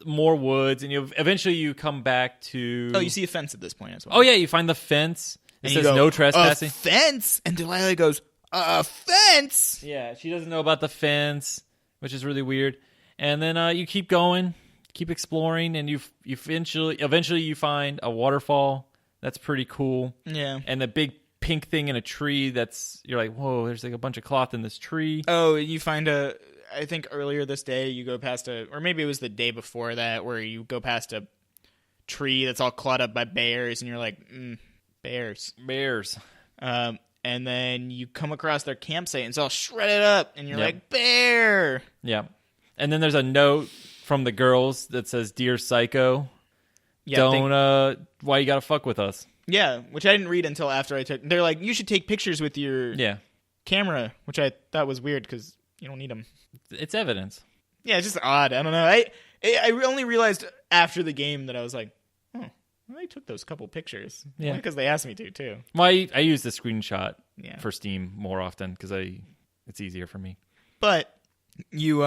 more woods, and eventually you come back to... Oh, you see a fence at this point as well. Oh, yeah, you find the fence. It says no trespassing. A fence? And Delilah goes, a fence? Yeah, she doesn't know about the fence, which is really weird. And then you keep going, keep exploring, and you eventually you find a waterfall that's pretty cool. Yeah. And the big pink thing in a tree you're like, whoa, there's like a bunch of cloth in this tree. Oh, you find I think earlier this day you go past or maybe it was the day before that, where you go past a tree that's all clawed up by bears, and you're like, bears. And then you come across their campsite, and it's all shredded up, and you're like, bear. Yeah. And then there's a note from the girls that says, "Dear Psycho, why you gotta fuck with us?" Yeah, which I didn't read until after I took. They're like, you should take pictures with your camera, which I thought was weird because you don't need them. It's evidence. Yeah, it's just odd. I don't know. I only realized after the game that I was like, oh, well, I took those couple pictures. Yeah, because they asked me to too. Well, I use the screenshot for Steam more often because it's easier for me. But you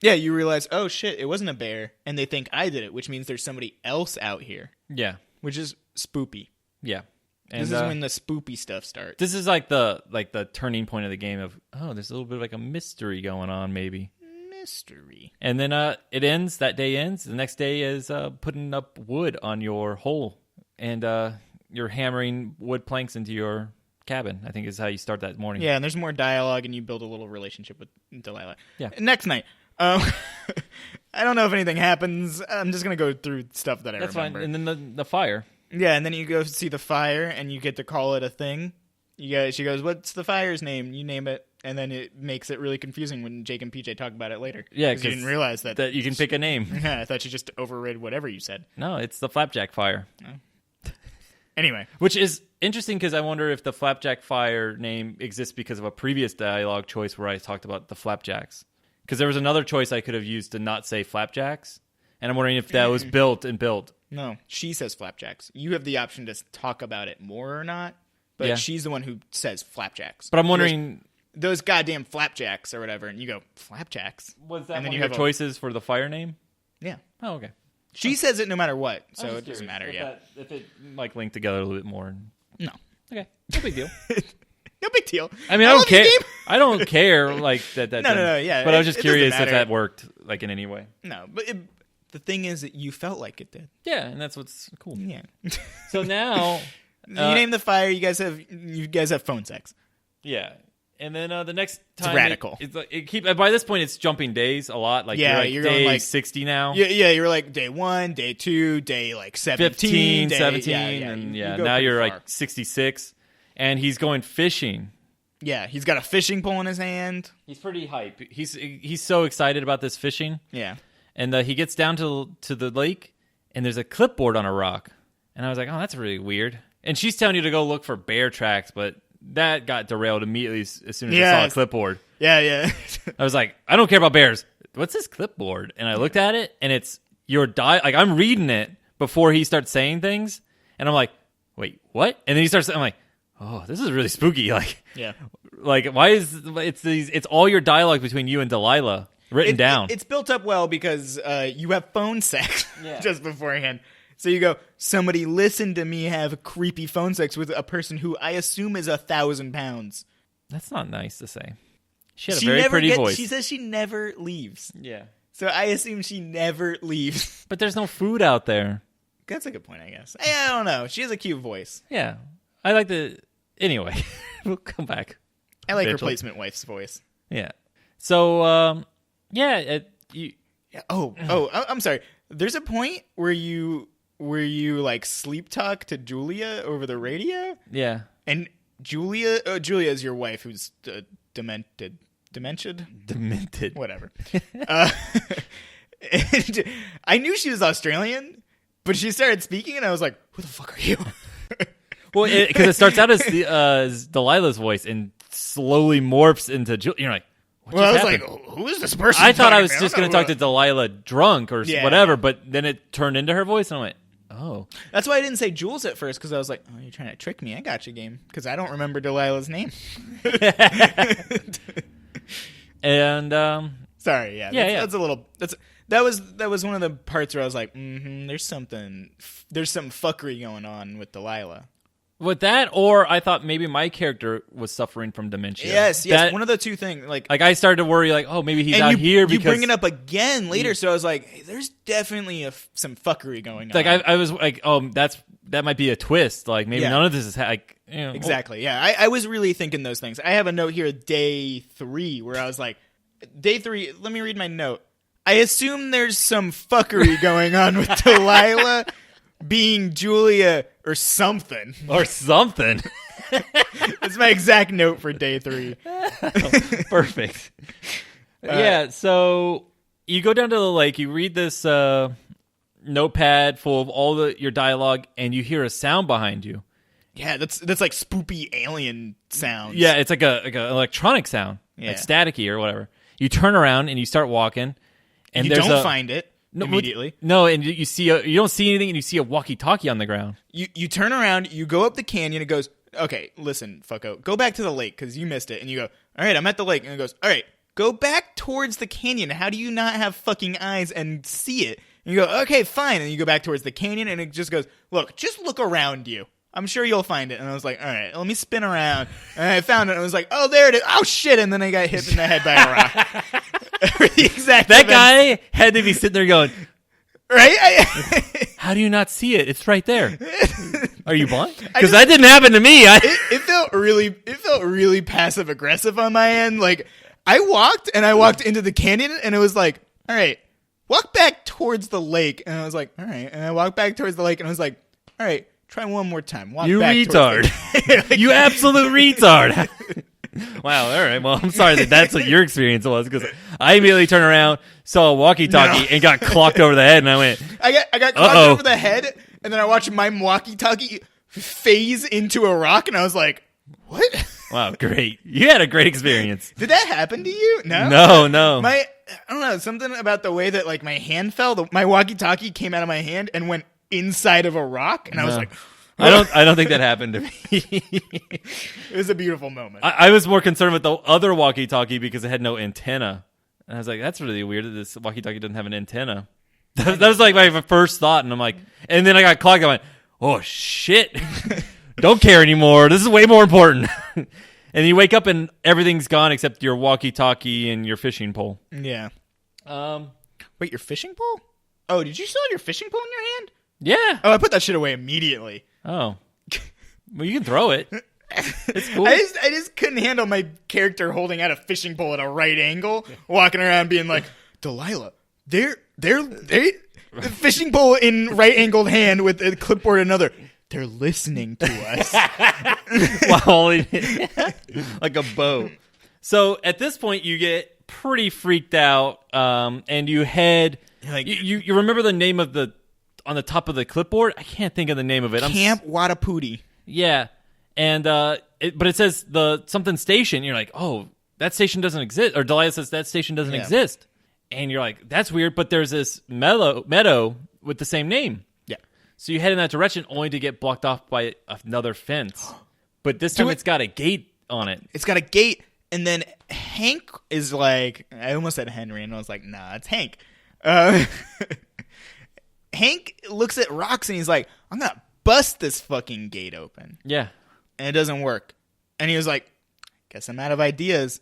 you realize, oh shit, it wasn't a bear, and they think I did it, which means there's somebody else out here. Yeah, which is spoopy. Yeah, and this is when the spoopy stuff starts. This is like the turning point of the game of, oh, there's a little bit of like a mystery going on, maybe. Mystery. And then it ends. That day ends. The next day is putting up wood on your hole, and you're hammering wood planks into your cabin. I think is how you start that morning. Yeah, and there's more dialogue, and you build a little relationship with Delilah. Yeah. Next night. I don't know if anything happens. I'm just gonna go through stuff that I remember. That's fine. And then the fire. Yeah, and then you go see the fire, and you get to call it a thing. She goes, "What's the fire's name?" You name it, and then it makes it really confusing when Jake and PJ talk about it later. Yeah, because you didn't realize that you can pick a name. Yeah, I thought you just overrid whatever you said. No, it's the Flapjack Fire. Oh. Anyway, which is interesting because I wonder if the Flapjack Fire name exists because of a previous dialogue choice where I talked about the Flapjacks. Because there was another choice I could have used to not say Flapjacks, and I'm wondering if that was built. No, she says Flapjacks. You have the option to talk about it more or not, but she's the one who says Flapjacks. But I'm wondering... Those goddamn Flapjacks or whatever, and you go, Flapjacks? Was that one of your choices for the fire name? Yeah. Oh, okay. She says it no matter what, so it doesn't matter, if it like linked together a little bit more. No. Okay. No big deal. No big deal. I mean, I don't care. I don't care like that. No, yeah. But I was just curious if that worked like in any way. No, but the thing is that you felt like it did. Yeah, and that's what's cool. Yeah. So now you name the fire. You guys have phone sex. Yeah, and then the next time it's radical. By this point, it's jumping days a lot. Like you're day like 60 now. Yeah, you're like day 1, day 2, day like 17, 17, and now you're like 66. And he's going fishing. Yeah, he's got a fishing pole in his hand. He's pretty hype. He's so excited about this fishing. Yeah. And he gets down to the lake, and there's a clipboard on a rock. And I was like, oh, that's really weird. And she's telling you to go look for bear tracks, but that got derailed immediately as soon as I saw a clipboard. Yeah. I was like, I don't care about bears. What's this clipboard? And I looked at it, and it's like I'm reading it before he starts saying things, and I'm like, wait, what? And then he starts. I'm like, oh, this is really spooky. Like, yeah. Like, why is it's all your dialogue between you and Delilah written down? It's built up well because you have phone sex just beforehand. So you go, somebody listen to me have creepy phone sex with a person who I assume is 1,000 pounds. That's not nice to say. She had a very pretty voice. She says she never leaves. Yeah. So I assume she never leaves. But there's no food out there. That's a good point, I guess. I don't know. She has a cute voice. Yeah. I like the... Anyway, we'll come back. I like replacement wife's voice. Yeah. So, I'm sorry. There's a point where you like sleep talk to Julia over the radio. Yeah. And Julia is your wife who's demented. Whatever. And I knew she was Australian, but she started speaking, and I was like, "Who the fuck are you?" Well, because it starts out as Delilah's voice and slowly morphs into Julia. You're like, what I was happened? like, who is this person? I thought I was just going to talk to Delilah drunk or whatever, but then it turned into her voice, and I went, oh. That's why I didn't say Jules at first, because I was like, oh, you're trying to trick me. I got you, game. Because I don't remember Delilah's name. And, sorry, that's a little... That was one of the parts where I was like, there's some fuckery going on with Delilah. With that, or I thought maybe my character was suffering from dementia. Yes, one of the two things. Like I started to worry, like, oh, maybe he's out here because... You bring it up again later, so I was like, hey, there's definitely some fuckery going on. Like, I was like, oh, that might be a twist. Like, maybe none of this is... Exactly, yeah. I was really thinking those things. I have a note here, day 3, where I was like, day 3, let me read my note. I assume there's some fuckery going on with Delilah being Julia or something. Or something. That's my exact note for day 3. Perfect. So you go down to the lake, you read this notepad full of all your dialogue, and you hear a sound behind you. Yeah, that's like spoopy alien sounds. Yeah, it's like a electronic sound, like staticky or whatever. You turn around and you start walking, and you don't find it. Immediately. No, and you don't see anything, and you see a walkie-talkie on the ground. You turn around, you go up the canyon, it goes, okay, listen, fucko, go back to the lake, because you missed it. And you go, all right, I'm at the lake. And it goes, all right, go back towards the canyon. How do you not have fucking eyes and see it? And you go, okay, fine. And you go back towards the canyon, and it just goes, look, just look around you. I'm sure you'll find it. And I was like, all right, let me spin around. And I found it, and I was like, oh, there it is. Oh, shit. And then I got hit in the head by a rock. That guy had to be sitting there going, right? How do you not see it? It's right there. Are you blind? Because that didn't happen to me. It felt really passive aggressive on my end. Like I walked into the canyon, and it was like, all right, walk back towards the lake. And I was like, all right. And I walked back towards the lake, and I was like, all right, try one more time. Walk you back retard. Like, you absolute retard. Wow, all right. Well, I'm sorry that's what your experience was, because I immediately turned around, saw a walkie-talkie, and got clocked over the head, and I went... I got clocked over the head, and then I watched my walkie-talkie phase into a rock, and I was like, what? Wow, great. You had a great experience. Did that happen to you? No? No. I don't know, something about the way that like my hand fell, my walkie-talkie came out of my hand and went inside of a rock, and I was like... I don't think that happened to me. It was a beautiful moment. I was more concerned with the other walkie-talkie because it had no antenna. And I was like, that's really weird that this walkie-talkie doesn't have an antenna. That was like my first thought. And I'm like, and then I got clogged. I went, oh, shit. Don't care anymore. This is way more important. And you wake up and everything's gone except your walkie-talkie and your fishing pole. Yeah. Wait, your fishing pole? Oh, did you still have your fishing pole in your hand? Yeah. Oh, I put that shit away immediately. Oh. Well, you can throw it. It's cool. I just couldn't handle my character holding out a fishing pole at a right angle, walking around being like, Delilah, they're the fishing pole in right angled hand with a clipboard in another. They're listening to us. Like a bow. So at this point, you get pretty freaked out, and you head. Like, you remember the name of on the top of the clipboard? I can't think of the name of it. Camp Wadapudi. Yeah. And but it says the something station. You're like, oh, that station doesn't exist. Or Delilah says that station doesn't exist. And you're like, that's weird. But there's this meadow with the same name. Yeah. So you head in that direction only to get blocked off by another fence. But this time it's got a gate on it. It's got a gate. And then Hank is like, I almost said Henry, and I was like, nah, it's Hank. Hank looks at rocks and he's like, I'm going to bust this fucking gate open. Yeah. And it doesn't work. And he was like, guess I'm out of ideas.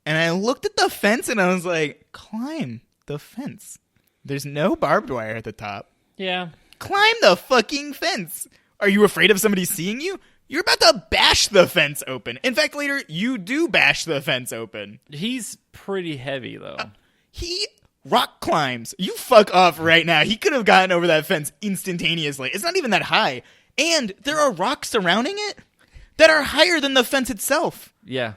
And I looked at the fence and I was like, climb the fence. There's no barbed wire at the top. Yeah. Climb the fucking fence. Are you afraid of somebody seeing you? You're about to bash the fence open. In fact, later, you do bash the fence open. He's pretty heavy, though. He rock climbs. You fuck off right now. He could have gotten over that fence instantaneously. It's not even that high. And there are rocks surrounding it that are higher than the fence itself. Yeah.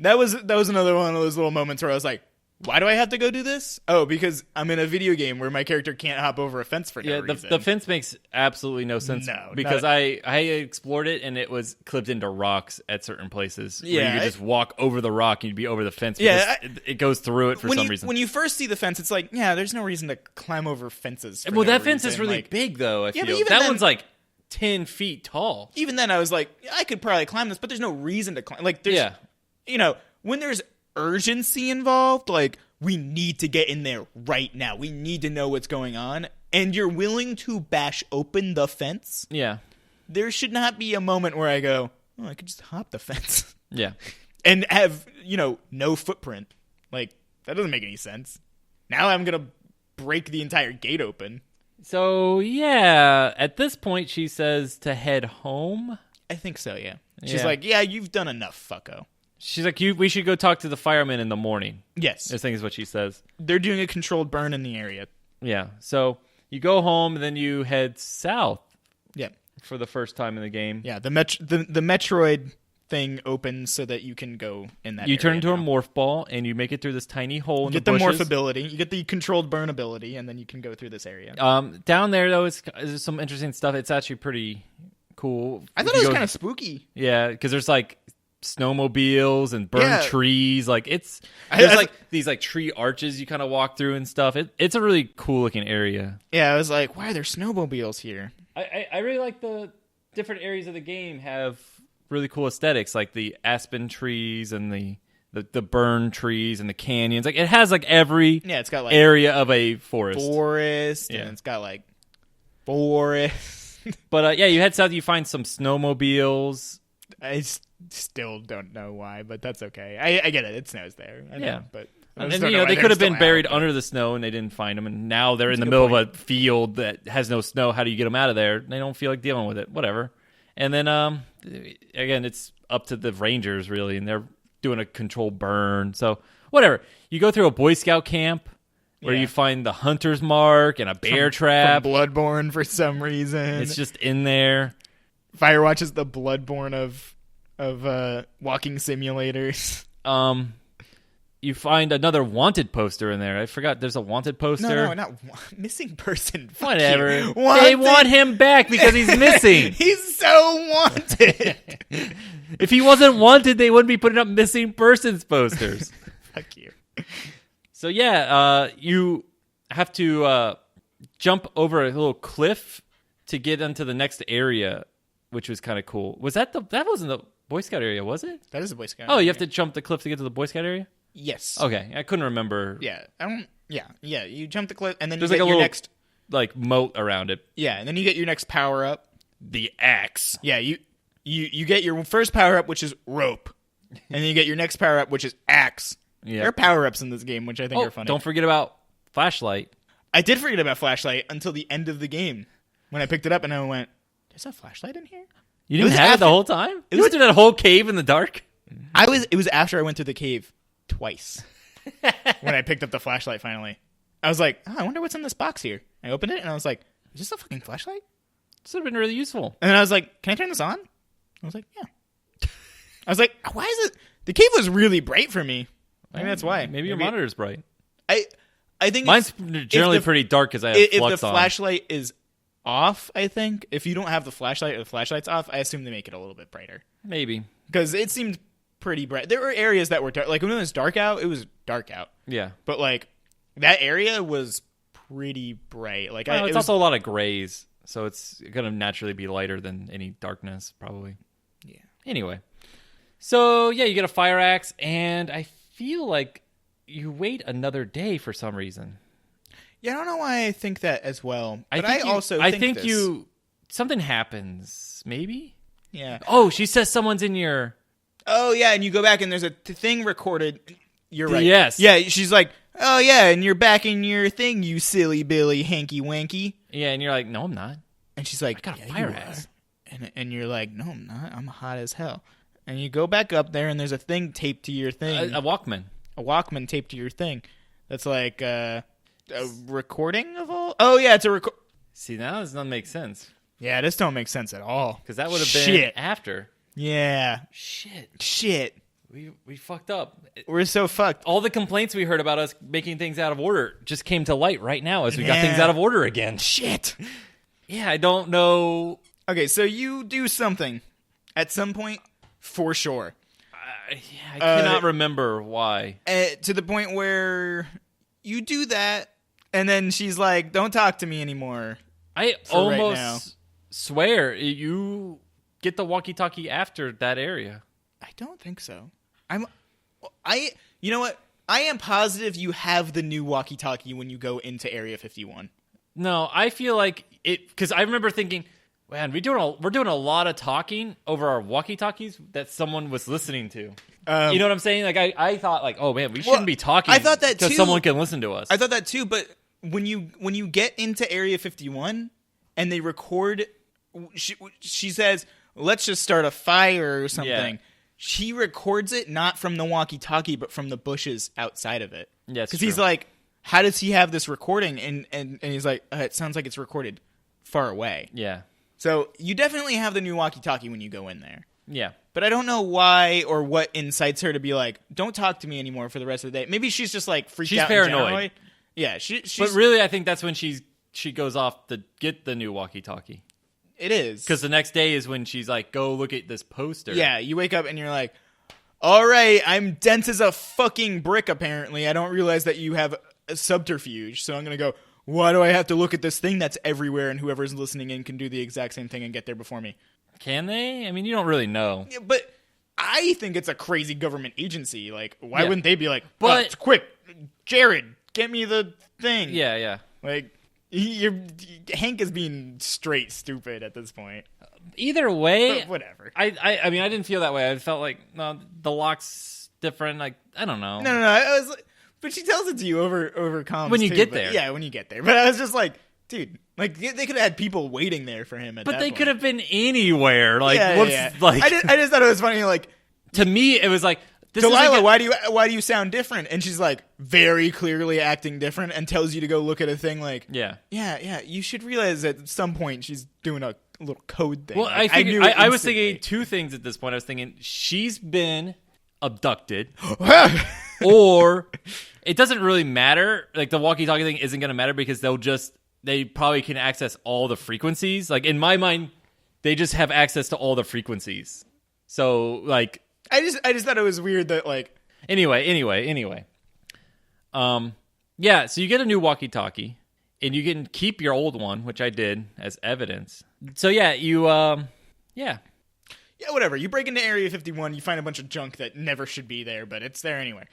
That was another one of those little moments where I was like, why do I have to go do this? Oh, because I'm in a video game where my character can't hop over a fence for no reason. The fence makes absolutely no sense. No, because I explored it and it was clipped into rocks at certain places. Yeah, where you could just walk over the rock and you'd be over the fence. Yeah, it goes through it for some reason. When you first see the fence, it's like, yeah, there's no reason to climb over fences. Well, that fence is really big, though. I feel that one's like 10 feet tall. Even then, I was like, I could probably climb this, but there's no reason to climb. Like, there's, when there's urgency involved, like, we need to get in there right now. We need to know what's going on. And you're willing to bash open the fence? Yeah. there should not be a moment where I go, oh, I could just hop the fence Yeah. and have, no footprint. Like, that doesn't make any sense. Now I'm going to break the entire gate open. So, yeah, at this point, she says to head home. I think so, yeah. She's like, yeah, you've done enough, fucko. She's like, we should go talk to the firemen in the morning. Yes. I think is what she says. They're doing a controlled burn in the area. Yeah. So you go home, and then you head south. Yeah. For the first time in the game. Yeah, the Metroid thing opens so that you can go in that You area turn into now. a morph ball, and you make it through this tiny hole in You the get the bushes. morph ability. You get the controlled burn ability, and then you can go through this area. Down there, though, is some interesting stuff. It's actually pretty cool. I thought it was kind of spooky. Yeah, because there's like snowmobiles and burned trees. Like there's like these like tree arches you kind of walk through and stuff. It's a really cool looking area. Yeah, I was like, why are there snowmobiles here? I really like the different areas of the game have really cool aesthetics, like the aspen trees and the burn trees and the canyons. Like it has like every It's got like area of a forest. And it's got like forest. But you head south, you find some snowmobiles. I still don't know why, but that's okay. I get it. It snows there. I know, but I And just don't know why they they're could have still been buried out. under the snow and they didn't find them, and now they're in the a good middle point. of a field that has no snow. How do you get them out of there? They don't feel like dealing with it. Whatever. And then again, it's up to the Rangers really, and they're doing a controlled burn. So whatever. You go through a Boy Scout camp where you find the hunter's mark and a bear trap. From Bloodborne for some reason. It's just in there. Firewatch is the Bloodborne of walking simulators. You find another wanted poster in there. I forgot there's a wanted poster. No, not missing person. Fuck Whatever. you. They want him back because he's missing. He's so wanted. If he wasn't wanted, they wouldn't be putting up missing persons posters. Fuck you. So you have to jump over a little cliff to get into the next area, which was kind of cool. Was that wasn't the Boy Scout area, was it? That is a Boy Scout. Oh, you have to jump the cliff to get to the Boy Scout area? Yes. Okay, I couldn't remember. Yeah. I don't. Yeah. Yeah. You jump the cliff, and then There's you like get a your little next. like moat around it. Yeah, and then you get your next power up. The axe. Yeah. You get your first power up, which is rope, and then you get your next power up, which is axe. Yeah. There are power ups in this game, which I think are funny. Don't forget about flashlight. I did forget about flashlight until the end of the game when I picked it up and I went, "There's a flashlight in here." You didn't was have it after- the whole time? it You was- went through that whole cave in the dark? It was after I went through the cave twice when I picked up the flashlight finally. I was like, I wonder what's in this box here. I opened it and I was like, is this a fucking flashlight? This would have been really useful. And then I was like, can I turn this on? I was like, yeah. I was like, why is it? The cave was really bright for me. Maybe that's why. Maybe your monitor's bright. I think Mine's it's, generally if the, pretty dark because I have if flux the on. flashlight is off, I think if you don't have the flashlight or the flashlight's off, I assume they make it a little bit brighter Maybe. because it seemed pretty bright. There were areas that were dark. Like when it was dark out, it was dark out. Yeah. But like that area was pretty bright. Like Well, it it's was, also a lot of grays, so it's going to naturally be lighter than any darkness, probably. yeah. Anyway. So, yeah, you get a fire axe, and I feel like you wait another day for some reason. Yeah, I don't know why I think that as well. But I think this. something happens, maybe? Yeah. Oh, she says someone's in your... Oh yeah, and you go back and there's a thing recorded. You're right. Yes. Yeah, she's like, oh yeah, and you're back in your thing, you silly Billy hanky wanky. Yeah, and you're like, no, I'm not. And she's like, I got a "Yeah, fire you axe." are." And you're like, no, I'm not. I'm hot as hell. And you go back up there, and there's a thing taped to your thing. A Walkman. A Walkman taped to your thing. That's like a recording of all. Oh yeah, it's a record. See, now this doesn't make sense. Yeah, this don't make sense at all. Because that would have been Shit. after. Yeah. Shit. We fucked up. We're so fucked. All the complaints we heard about us making things out of order just came to light right now as we got Yeah. things out of order again. Shit. Yeah, I don't know. Okay, so you do something at some point for sure. I cannot remember why. To the point where you do that, and then she's like, "Don't talk to me anymore." I for right now. almost swear you get the walkie-talkie after that area. I don't think so. You know what? I am positive you have the new walkie-talkie when you go into Area 51. No, I feel like it because I remember thinking, Man, we're doing a lot of talking over our walkie-talkies that someone was listening to. You know what I'm saying? Like I thought, like, oh man, we shouldn't be talking. I thought that too. Because someone can listen to us. I thought that too. But when you get into Area 51 and they record, she says, "Let's just start a fire" or something. Yeah. She records it not from the walkie-talkie, but from the bushes outside of it. Yeah, because he's like, "How does he have this recording?" And he's like, "It sounds like it's recorded far away." Yeah. So you definitely have the new walkie-talkie when you go in there. Yeah. But I don't know why or what incites her to be like, don't talk to me anymore for the rest of the day. Maybe she's just like freaked out. She's paranoid. Yeah. She's, but really, I think that's when she goes off to get the new walkie-talkie. It is. Because the next day is when she's like, go look at this poster. Yeah. You wake up and you're like, all right, I'm dense as a fucking brick, apparently. I don't realize that you have a subterfuge. So I'm going to go, why do I have to look at this thing that's everywhere and whoever's listening in can do the exact same thing and get there before me? Can they? I mean, you don't really know. Yeah, but I think it's a crazy government agency. Like, why wouldn't they be like, but quick, Jared, get me the thing. Yeah, yeah. Like, Hank is being straight stupid at this point. Either way. But whatever. I mean, I didn't feel that way. I felt like, no, the lock's different. Like, I don't know. No. I was like, but she tells it to you over comms when you too, get there. Yeah, when you get there. But I was just like, dude, like they could have had people waiting there for him. But they could have been anywhere. Like, like I just thought it was funny. Like to me, it was like, Delilah, why do you sound different? And she's like very clearly acting different and tells you to go look at a thing. Like yeah. You should realize that at some point she's doing a little code thing. Well, like, I was thinking two things at this point. I was thinking she's been abducted, or it doesn't really matter. Like the walkie-talkie thing isn't going to matter because they probably can access all the frequencies. Like in my mind, they just have access to all the frequencies. So like, I just thought it was weird that like. Anyway. Yeah. So you get a new walkie-talkie, and you can keep your old one, which I did as evidence. So yeah, yeah. Yeah, whatever. You break into Area 51, you find a bunch of junk that never should be there, but it's there anyway.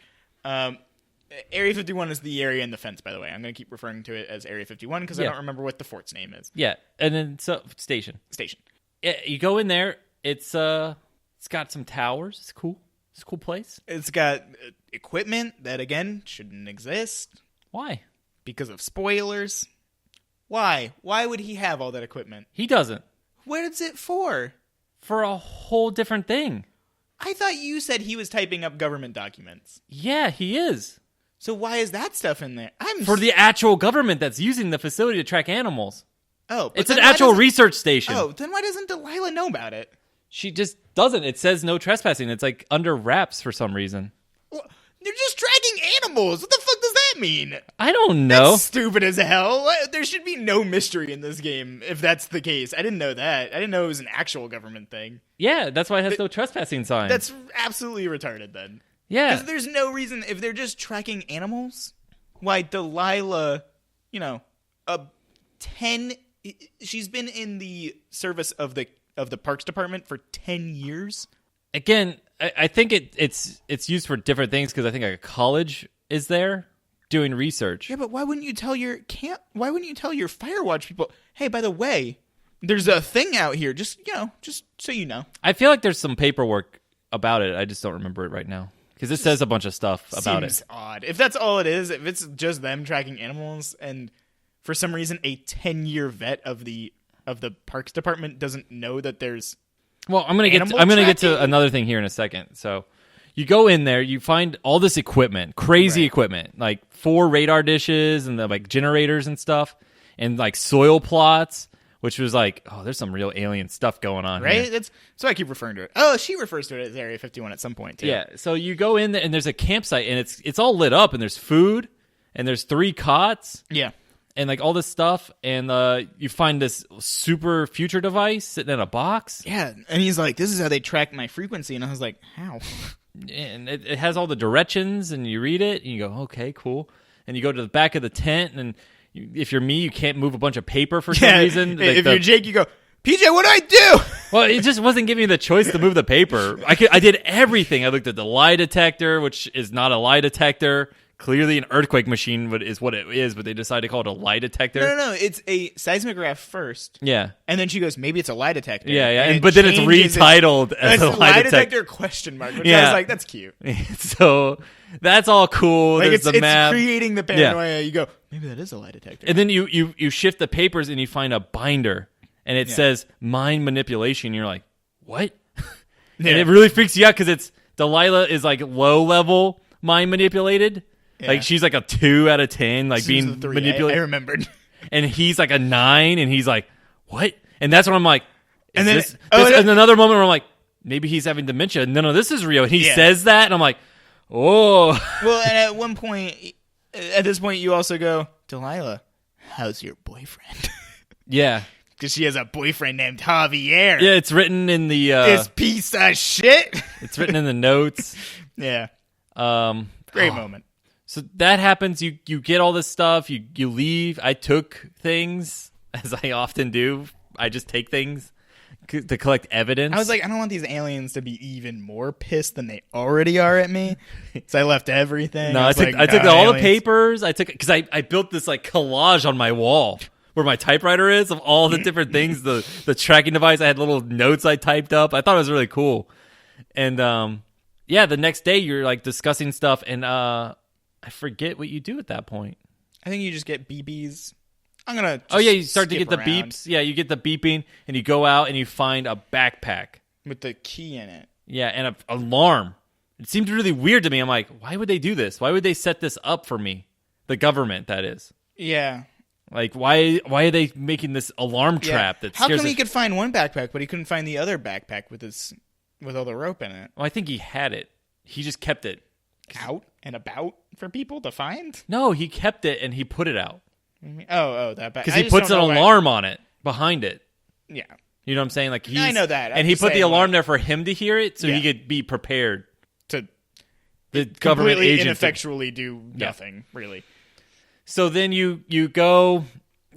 Area 51 is the area in the fence, by the way. I'm going to keep referring to it as Area 51 because I don't remember what the fort's name is. Yeah, and then station. You go in there. It's got some towers. It's cool. It's a cool place. It's got equipment that again shouldn't exist. Why? Because of spoilers. Why? Why would he have all that equipment? He doesn't. What is it for? For a whole different thing. I thought you said he was typing up government documents. Yeah, he is. So why is that stuff in there? For the actual government that's using the facility to track animals. Oh. It's an actual research station. Oh, then why doesn't Delilah know about it? She just doesn't. It says no trespassing. It's like under wraps for some reason. Well, they're just tracking animals. What the fuck does that mean? I don't know. That's stupid as hell. There should be no mystery in this game if that's the case. I didn't know that. I didn't know it was an actual government thing. Yeah, that's why it has no trespassing sign. That's absolutely retarded then. Yeah. Because there's no reason, if they're just tracking animals, why Delilah, she's been in the service of the Parks Department for 10 years. Again, I think it's used for different things because I think a college is there doing research. Yeah, but why wouldn't you tell your Firewatch people, hey, by the way, there's a thing out here, just so you know. I feel like there's some paperwork about it. I just don't remember it right now because it says a bunch of stuff about it. Seems odd. If that's all it is, if it's just them tracking animals and for some reason a 10-year vet of the Parks Department doesn't know that there's I'm going to get to another thing here in a second. So you go in there, you find all this equipment, crazy equipment, like 4 radar dishes and the like generators and stuff, and like soil plots, which was like, oh, there's some real alien stuff going on, right? Here. So I keep referring to it. Oh, she refers to it as Area 51 at some point too. Yeah. So you go in there and there's a campsite and it's all lit up and there's food and there's 3 cots. Yeah. And like all this stuff, and you find this super future device sitting in a box. Yeah, and he's like, "This is how they track my frequency," and I was like, "How?" And it has all the directions, and you read it, and you go, "Okay, cool." And you go to the back of the tent, and if you're me, you can't move a bunch of paper for some reason. Like if you're Jake, you go, "PJ, what do I do?" Well, it just wasn't giving me the choice to move the paper. I did everything. I looked at the lie detector, which is not a lie detector clearly an earthquake machine is what it is, but they decided to call it a lie detector. No. It's a seismograph first. Yeah. And then she goes, maybe it's a lie detector. Yeah. But then it's retitled as a lie detector question mark. Which I was like, that's cute. So that's all cool. Like There's it's the map. creating the paranoia. You go, maybe that is a lie detector. And then you shift the papers and you find a binder. And it says mind manipulation. You're like, what? And it really freaks you out because it's Delilah is like low level mind manipulated. Yeah. Like she's like a 2 out of 10, like being manipulated. I remembered. And he's like a 9, and he's like, what? And that's when I'm like, and then and another moment where I'm like, maybe he's having dementia. No, this is real. And he says that, and I'm like, oh. Well, and at one point, at this point, you also go, Delilah, how's your boyfriend? Yeah. Because she has a boyfriend named Javier. Yeah, it's written in the... this piece of shit. It's written in the notes. Yeah. Great moment. So that happens. You get all this stuff. You leave. I took things, as I often do. I just take things to collect evidence. I was like, I don't want these aliens to be even more pissed than they already are at me. So I left everything. No, I took all the papers. I took because I built this like collage on my wall where my typewriter is of all the different things. The tracking device. I had little notes I typed up. I thought it was really cool. And the next day you're like discussing stuff, and I forget what you do at that point. I think you just get BBs. I'm gonna. You start to get the beeps. Yeah, you get the beeping, and you go out and you find a backpack with the key in it. Yeah, and an alarm. It seemed really weird to me. I'm like, why would they do this? Why would they set this up for me? The government, that is. Yeah. Like, why are they making this alarm trap that scares How come he could find one backpack, but he couldn't find the other backpack with all the rope in it? Well, I think he had it. He just kept it. Out and about for people to find? No, he kept it and he put it out. Oh, that back. Because he puts an alarm on it, behind it. Yeah. You know what I'm saying? Like I know that. And he put the alarm there for him to hear it so he could be prepared. To the government agent ineffectually do nothing, really. So then you go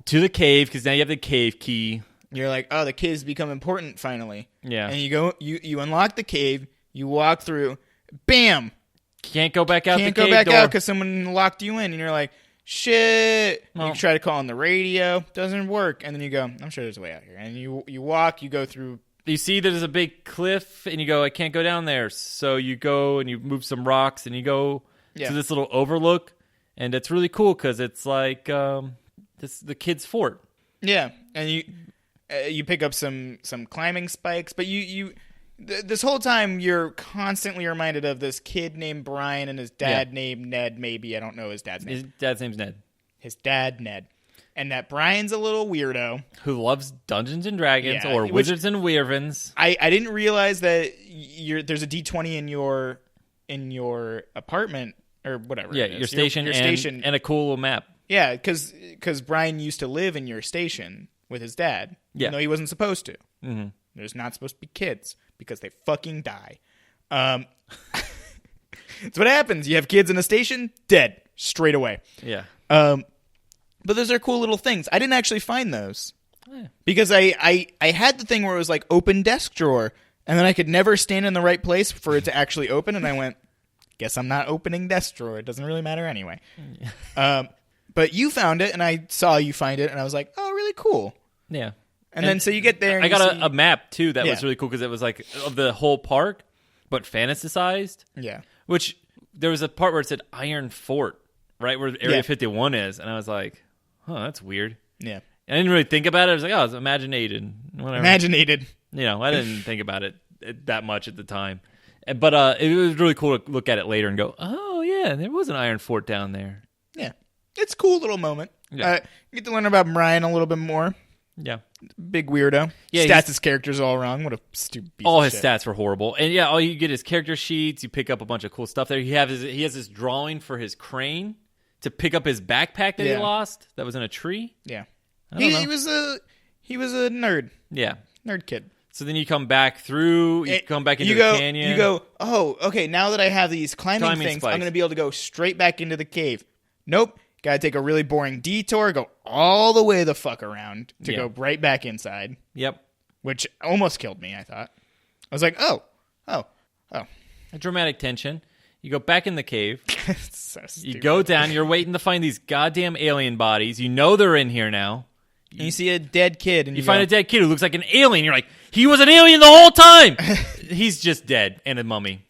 to the cave because now you have the cave key. You're like, oh, the cave's become important finally. Yeah. And you go, you unlock the cave, you walk through, bam! Can't go back out the cave door. Can't go back out because someone locked you in, and you're like, shit. Well, you try to call on the radio, doesn't work, and then you go, I'm sure there's a way out here. And you walk, you go through. You see there's a big cliff, and you go, I can't go down there. So you go and you move some rocks, and you go to this little overlook, and it's really cool because it's like the kid's fort. Yeah, and you pick up some climbing spikes, but this whole time you're constantly reminded of this kid named Brian and his dad named Ned. Maybe I don't know his dad's name. His dad's name's Ned. His dad Ned, and that Brian's a little weirdo who loves Dungeons and Dragons or Wizards and Wyverns. I didn't realize that there's a D20 in your apartment or whatever. Yeah, your station, and a cool little map. Yeah, because Brian used to live in your station with his dad. Yeah, even though he wasn't supposed to. Mm-hmm. There's not supposed to be kids because they fucking die. That's what happens. You have kids in a station, dead straight away. Yeah. But those are cool little things. I didn't actually find those because I had the thing where it was like open desk drawer, and then I could never stand in the right place for it to actually open, and I went, guess I'm not opening desk drawer. It doesn't really matter anyway. But you found it, and I saw you find it, and I was like, oh, really cool. Yeah. And then so you get there. And I got a map too that was really cool because it was like of the whole park, but fantasized. Yeah. Which there was a part where it said Iron Fort, right where Area 51 is, and I was like, "Huh, that's weird." Yeah. And I didn't really think about it. I was like, "Oh, it's imaginated." Whatever. Imaginated. You know, I didn't think about it that much at the time, but it was really cool to look at it later and go, "Oh yeah, there was an Iron Fort down there." Yeah, it's a cool little moment. Yeah. You get to learn about Brian a little bit more. Yeah. Big weirdo. Yeah, stats his characters all wrong. What a stupid piece all of his shit. stats were horrible. And yeah, all you get is character sheets. You pick up a bunch of cool stuff there. He has this drawing for his crane to pick up his backpack that he lost that was in a tree. Yeah. He was a nerd. Yeah. Nerd kid. So then you come back through, come back into the canyon. You go, oh, okay, now that I have these climbing things, spikes. I'm going to be able to go straight back into the cave. Nope. Got to take a really boring detour, go all the way the fuck around to go right back inside. Yep. Which almost killed me, I thought. I was like, oh. A dramatic tension. You go back in the cave. It's so stupid. You go down. You're waiting to find these goddamn alien bodies. You know they're in here now. And you see a dead kid, and you find a dead kid who looks like an alien. You're like, he was an alien the whole time. He's just dead and a mummy.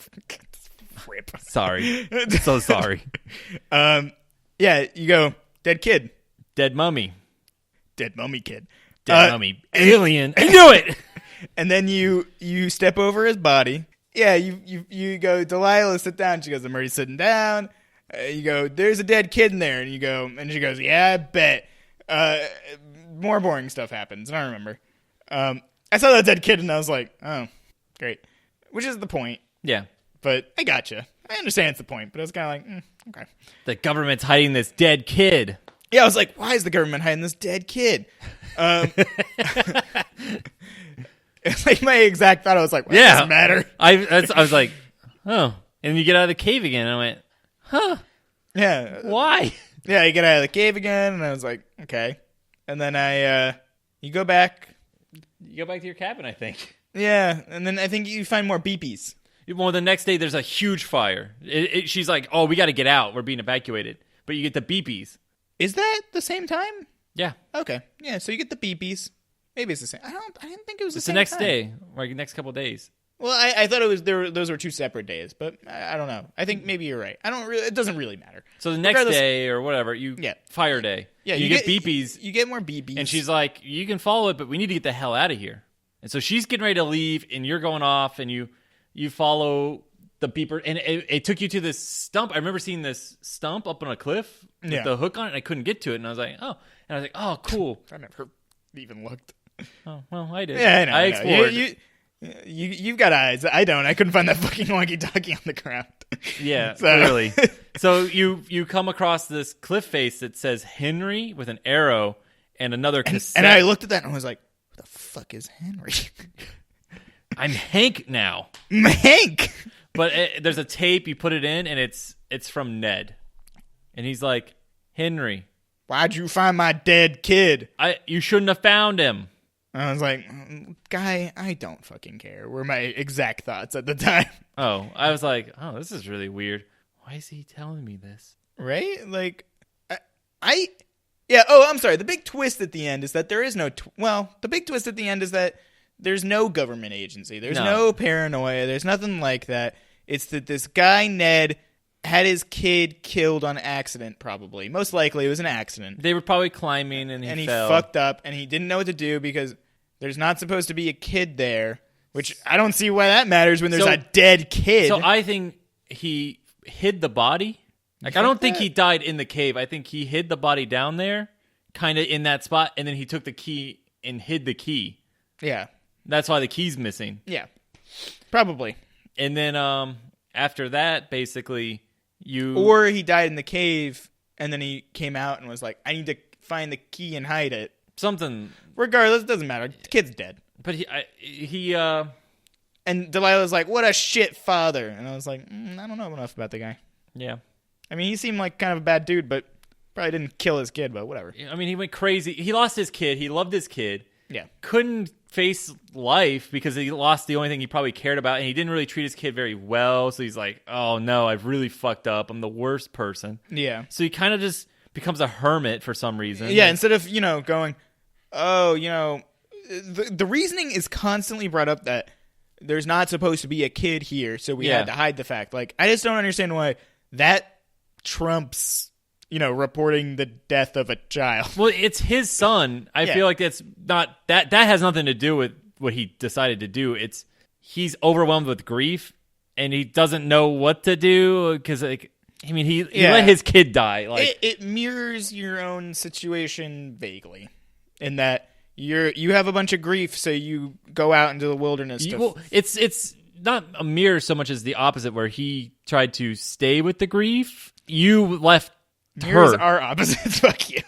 Rip. Sorry. So sorry. Yeah, you go, dead kid. Dead mummy. Dead mummy kid. Dead mummy. Alien. I knew it. And then you step over his body. Yeah, you go, Delilah, sit down. She goes, I'm already sitting down. You go, there's a dead kid in there. And you go, and she goes, yeah, I bet. More boring stuff happens. I don't remember. I saw that dead kid and I was like, oh, great. Which is the point. Yeah. But I gotcha. I understand it's the point, but I was kind of like, okay. The government's hiding this dead kid. Yeah, I was like, why is the government hiding this dead kid? It's like my exact thought. I was like, well, yeah, it doesn't matter. I was like, oh. And you get out of the cave again. And I went, huh. Yeah. Why? Yeah, you get out of the cave again. And I was like, okay. And then you go back. You go back to your cabin, I think. Yeah. And then I think you find more beepies. Well, the next day there's a huge fire. She's like, oh, we got to get out. We're being evacuated. But you get the beepies. Is that the same time? Yeah. Okay. Yeah, so you get the beepies. Maybe it's the same. I didn't think it was the same. It's the next day, like the next couple of days. Well, I thought it was those were two separate days, but I don't know. I think maybe you're right. It doesn't really matter. So the next day or whatever, fire day. Yeah, you get beepies. You get more beepies. And she's like, you can follow it, but we need to get the hell out of here. And so she's getting ready to leave, and you're going off, and you follow the beeper, and it took you to this stump. I remember seeing this stump up on a cliff with the hook on it, and I couldn't get to it, and I was like, oh. And I was like, oh, cool. I never even looked. Oh, well, I did. Yeah, I know. I explored. You've got eyes. I don't. I couldn't find that fucking walkie-talkie on the ground. Yeah, clearly. So you come across this cliff face that says Henry with an arrow and another cassette. And I looked at that and I was like, what the fuck is Henry? I'm Hank now. Hank! But there's a tape, you put it in, and it's from Ned. And he's like, Henry. Why'd you find my dead kid? You shouldn't have found him. I was like, guy, I don't fucking care. Were my exact thoughts at the time. Oh, I was like, oh, this is really weird. Why is he telling me this? Right? Like, yeah, oh, I'm sorry. The big twist at the end is that there is no, the big twist at the end is that there's no government agency. There's no paranoia. There's nothing like that. It's that this guy, Ned, had his kid killed on accident, probably. Most likely it was an accident. They were probably climbing and he fell. He fucked up and he didn't know what to do because there's not supposed to be a kid there, which I don't see why that matters when there's a dead kid. So I think he hid the body. Like, I don't think he died in the cave. I think he hid the body down there, kind of in that spot, and then he took the key and hid the key. Yeah. That's why the key's missing. Yeah. Probably. And then after that, basically... Or he died in the cave, and then he came out and was like, I need to find the key and hide it. Something. Regardless, it doesn't matter. The kid's dead. But And Delilah's like, what a shit father. And I was like, I don't know enough about the guy. Yeah. I mean, he seemed like kind of a bad dude, but probably didn't kill his kid, but whatever. I mean, he went crazy. He lost his kid. He loved his kid. Yeah. Couldn't face life because he lost the only thing he probably cared about, and he didn't really treat his kid very well. So he's like, oh no, I've really fucked up. I'm the worst person. Yeah. So he kind of just becomes a hermit for some reason. Yeah, instead of, going, oh, the reasoning is constantly brought up that there's not supposed to be a kid here, so we had to hide the fact. Like, I just don't understand why that trumps reporting the death of a child. Well, it's his son. I feel like that's not that has nothing to do with what he decided to do. It's he's overwhelmed with grief and he doesn't know what to do because he let his kid die. Like it mirrors your own situation vaguely in that you have a bunch of grief, so you go out into the wilderness. It's not a mirror so much as the opposite, where he tried to stay with the grief. You left. Mirrors are opposites. Fuck you.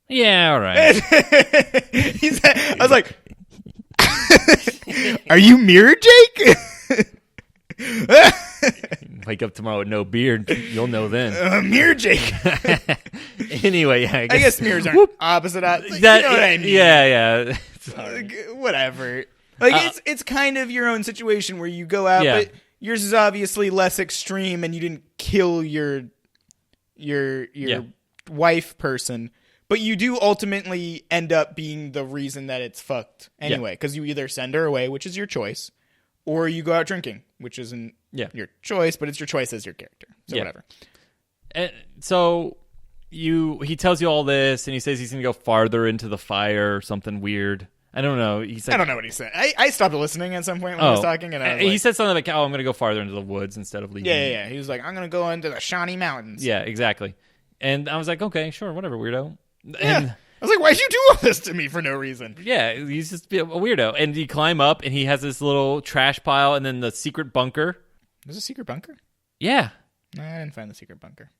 Yeah, all right. I was like, are you Mirror Jake? Wake up tomorrow with no beard. You'll know then. Mirror Jake. Anyway, I guess mirrors aren't opposite. You know what I mean? Yeah. Whatever. Like, it's kind of your own situation where you go out, but yours is obviously less extreme, and you didn't kill your wife person, but you do ultimately end up being the reason that it's fucked anyway, because you either send her away, which is your choice, or you go out drinking, which isn't your choice, but it's your choice as your character. So whatever. And so he tells you all this, and he says he's going to go farther into the fire or something weird. I don't know. I don't know what he said. I stopped listening at some point when he was talking, and he said something like, "Oh, I'm going to go farther into the woods instead of leaving." Yeah. He was like, "I'm going to go into the Shawnee Mountains." Yeah, exactly. And I was like, "Okay, sure, whatever, weirdo." Yeah. And I was like, "Why'd you do all this to me for no reason?" yeah, he's just a weirdo. And you climb up, and he has this little trash pile, and then the secret bunker. There's a secret bunker? Yeah. No, I didn't find the secret bunker.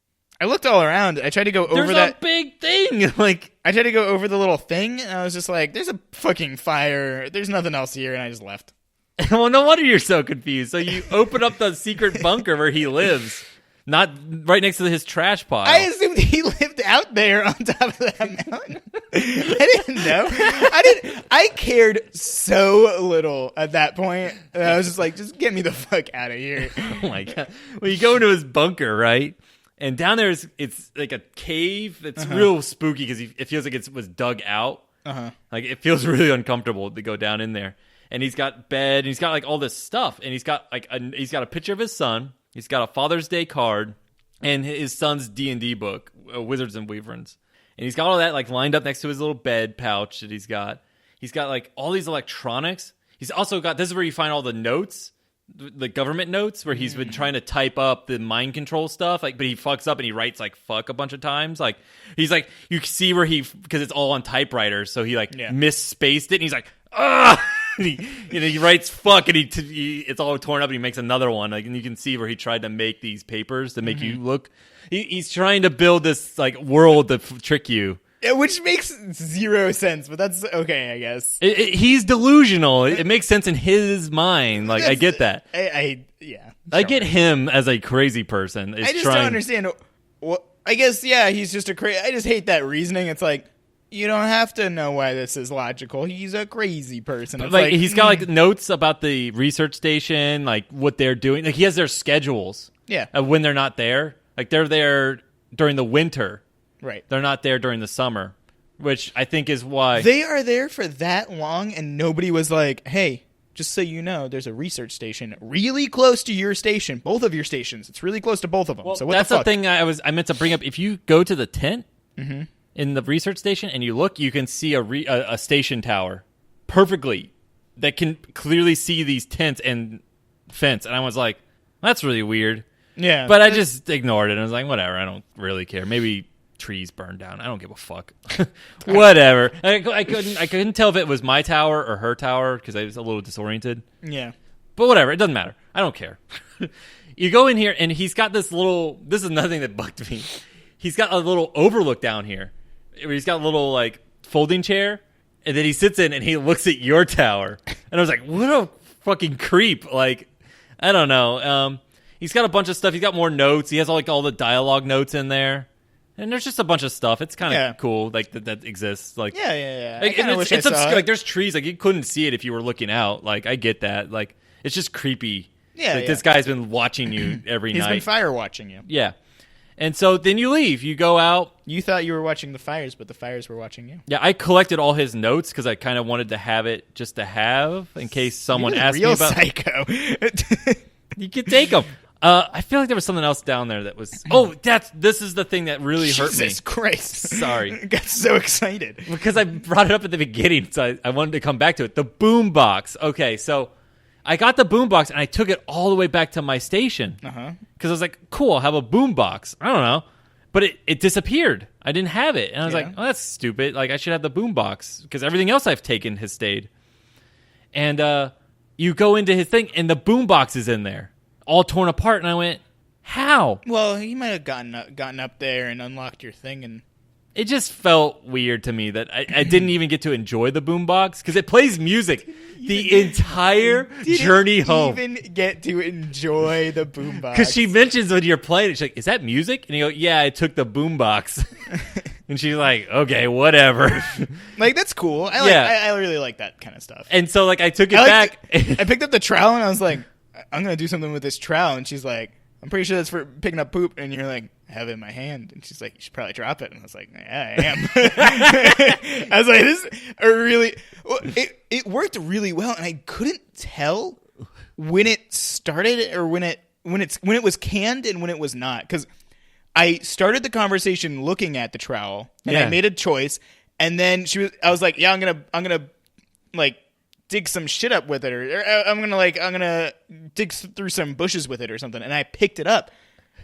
I looked all around. I tried to go over There's a big thing. Like, I tried to go over the little thing, and I was just like, "There's a fucking fire. There's nothing else here," and I just left. well, no wonder you're so confused. So you open up the secret bunker where he lives, not right next to his trash pile. I assumed he lived out there on top of that mountain. I didn't know. I cared so little at that point. I was just like, just get me the fuck out of here. Oh my god! Well, you go into his bunker, right? And down there it's like a cave. It's real spooky because it feels like it was dug out. Like it feels really uncomfortable to go down in there. And he's got bed, and he's got like all this stuff, and he's got like he's got a picture of his son. He's got a Father's Day card, and his son's D&D book, Wizards and Wyverns. And he's got all that like lined up next to his little bed pouch that he's got. He's got like all these electronics. He's also got, this is where you find all the notes, the government notes, where he's been trying to type up the mind control stuff, like, but he fucks up and he writes like fuck a bunch of times. Like he's like, you can see where because it's all on typewriter, so he like misspaced it, and he's like, ah. he writes fuck, and it's all torn up, and he makes another one. Like, and you can see where he tried to make these papers to make you look. He's trying to build this like world to trick you. Yeah, which makes zero sense, but that's okay, I guess. He's delusional. It makes sense in his mind. Like, I get that. I get him as a crazy person. I just don't understand. Well, I guess, he's just a crazy. I just hate that reasoning. It's like, you don't have to know why this is logical. He's a crazy person. It's like he's got like notes about the research station, like what they're doing. Like he has their schedules. Yeah. Of when they're not there. Like they're there during the winter. Right. They're not there during the summer, which I think is why they are there for that long, and nobody was like, "Hey, just so you know, there's a research station really close to your station, both of your stations. It's really close to both of them." Well, so what that's the fuck? thing I meant to bring up. If you go to the tent in the research station and you look, you can see a station tower perfectly that can clearly see these tents and fence. And I was like, that's really weird. Yeah, but I just ignored it. And I was like, whatever. I don't really care. Maybe trees burned down. I don't give a fuck. Whatever. I couldn't tell if it was my tower or her tower because I was a little disoriented. Yeah, but whatever. It doesn't matter. I don't care. You go in here and he's got this little. This is nothing that bugged me. He's got a little overlook down here. He's got a little like folding chair, and then he sits in and he looks at your tower. And I was like, what a fucking creep. Like, I don't know. He's got a bunch of stuff. He's got more notes. He has all the dialogue notes in there. And there's just a bunch of stuff. It's kind of cool, like that exists. Like, yeah. Like, it's obscure. Like, there's trees. Like, you couldn't see it if you were looking out. Like, I get that. Like, it's just creepy. Yeah, like, this guy's been watching you every night. He's been fire watching you. Yeah. And so then you leave. You go out. You thought you were watching the fires, but the fires were watching you. Yeah, I collected all his notes because I kind of wanted to have it just to have in case someone asked me about. Psycho. You could take them. I feel like there was something else down there that was. Oh, this is the thing that really hurt me. Jesus Christ! Sorry, I got so excited because I brought it up at the beginning, so I wanted to come back to it. The boom box. Okay, so I got the boom box and I took it all the way back to my station because I was like, "Cool, I'll have a boom box." I don't know, but it disappeared. I didn't have it, and I was like, "Oh, that's stupid. Like I should have the boom box because everything else I've taken has stayed." And you go into his thing, and the boom box is in there, all torn apart, and I went, how? Well, he might have gotten up there and unlocked your thing, and it just felt weird to me that I didn't even get to enjoy the boombox because it plays music the entire journey home. Even get to enjoy the boombox because she mentions when you're playing it, she's like, "Is that music?" And you go, "Yeah, I took the boombox." And she's like, "Okay, whatever." Like that's cool. I really like that kind of stuff. And so like I took it back. I picked up the trowel and I was like, I'm going to do something with this trowel. And she's like, I'm pretty sure that's for picking up poop. And you're like, I have it in my hand. And she's like, you should probably drop it. And I was like, yeah, I am. I was like, this is a really, well, it worked really well. And I couldn't tell when it started or when it was canned and when it was not. Because I started the conversation looking at the trowel and I made a choice. And then I was like, yeah, I'm going to like dig some shit up with it, or I'm gonna dig through some bushes with it or something. And I picked it up,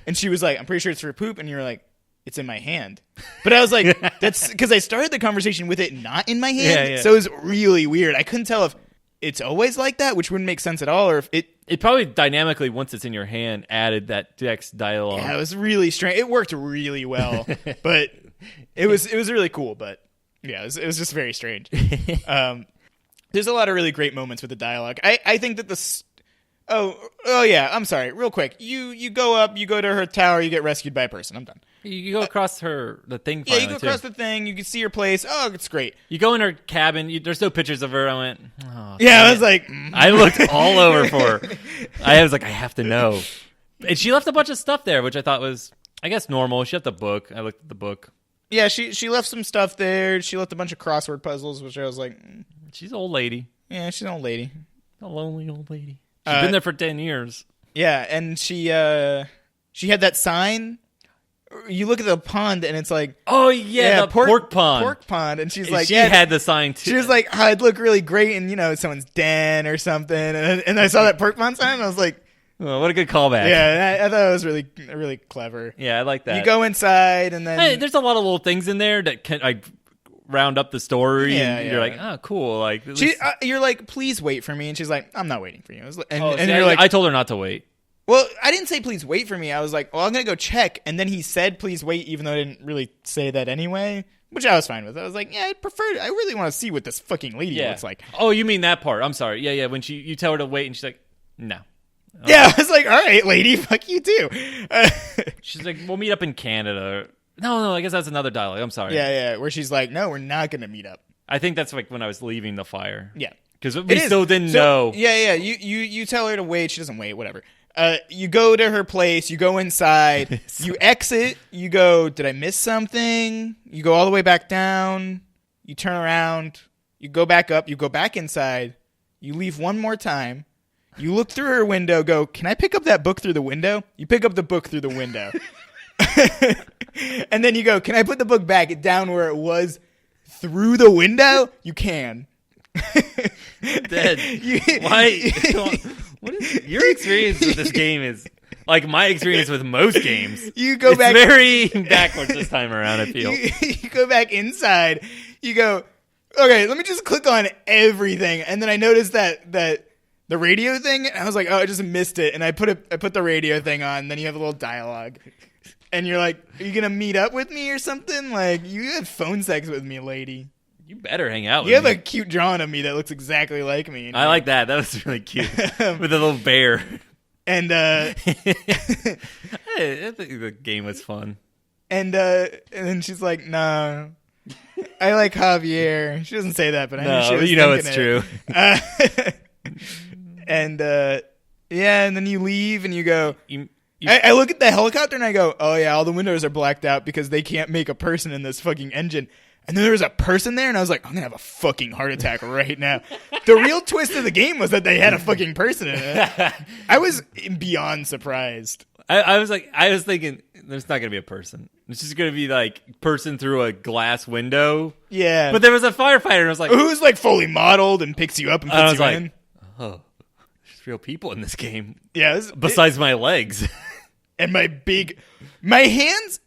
and she was like, I'm pretty sure it's for poop. And you were like, it's in my hand. But I was like, that's because I started the conversation with it not in my hand. Yeah. So it was really weird. I couldn't tell if it's always like that, which wouldn't make sense at all, or if it probably dynamically, once it's in your hand, added that text dialogue. Yeah, it was really strange. It worked really well, but it was really cool. But yeah, it was just very strange. There's a lot of really great moments with the dialogue. I think that oh yeah, I'm sorry. Real quick. You go up, you go to her tower, you get rescued by a person. I'm done. You go across the thing. Yeah, you go across the thing. You can see her place. Oh, it's great. You go in her cabin. There's no pictures of her. I went, oh, yeah, I was like... I looked all over for her. I was like, I have to know. And she left a bunch of stuff there, which I thought was, I guess, normal. She left a book. I looked at the book. Yeah, she left some stuff there. She left a bunch of crossword puzzles, which I was like... She's an old lady. Yeah, she's an old lady. A lonely old lady. She's been there for 10 years. Yeah, and she had that sign. You look at the pond, and it's like... Oh, yeah, the pork pond. Pork pond, and she's like... She had the sign, too. She was like, oh, it'd look really great in, someone's den or something. And I saw that pork pond sign, and I was like... Oh, what a good callback. Yeah, I thought it was really, really clever. Yeah, I like that. You go inside, and then... Hey, there's a lot of little things in there that can... round up the story, and you're like, oh, cool. Like, you're like, please wait for me, and she's like, I'm not waiting for you. You're like, I told her not to wait. Well, I didn't say please wait for me. I was like, well, I'm gonna go check, and then he said please wait, even though I didn't really say that anyway, which I was fine with. I was like, yeah, I really want to see what this fucking lady looks like. Oh, you mean that part? I'm sorry. Yeah. When you tell her to wait, and she's like, no. Okay. Yeah, I was like, all right, lady, fuck you too. She's like, we'll meet up in Canada. No, I guess that's another dialogue. I'm sorry. Yeah, where she's like, no, we're not going to meet up. I think that's like when I was leaving the fire. Yeah. Because we still didn't know. Yeah. You tell her to wait. She doesn't wait, whatever. You go to her place. You go inside. You exit. You go, did I miss something? You go all the way back down. You turn around. You go back up. You go back inside. You leave one more time. You look through her window, go, can I pick up that book through the window? You pick up the book through the window. And then you go, can I put the book back down where it was through the window? You can. Dead. Why? What is your experience with this game is like my experience with most games. You go back. It's very backwards this time around, I feel. You go back inside. You go, okay, let me just click on everything. And then I noticed that the radio thing, and I was like, oh, I just missed it. And I put the radio thing on. Then you have a little dialogue. And you're like, are you going to meet up with me or something? Like, you had phone sex with me, lady. You better hang out with me. You have a cute drawing of me that looks exactly like me. I like that. That was really cute. With a little bear. And, I think the game was fun. And then she's like, no, I like Javier. She doesn't say that, but I know she was thinking it's true. And, yeah, and then you leave and you go... I look at the helicopter and I go, oh yeah, all the windows are blacked out because they can't make a person in this fucking engine. And then there was a person there and I was like, I'm going to have a fucking heart attack right now. The real twist of the game was that they had a fucking person in it. I was beyond surprised. I was thinking, there's not going to be a person. It's just going to be like person through a glass window. Yeah. But there was a firefighter and I was like... Who's like fully modeled and picks you up and puts you in. Oh, there's real people in this game. Yeah. Besides my legs. And my hands,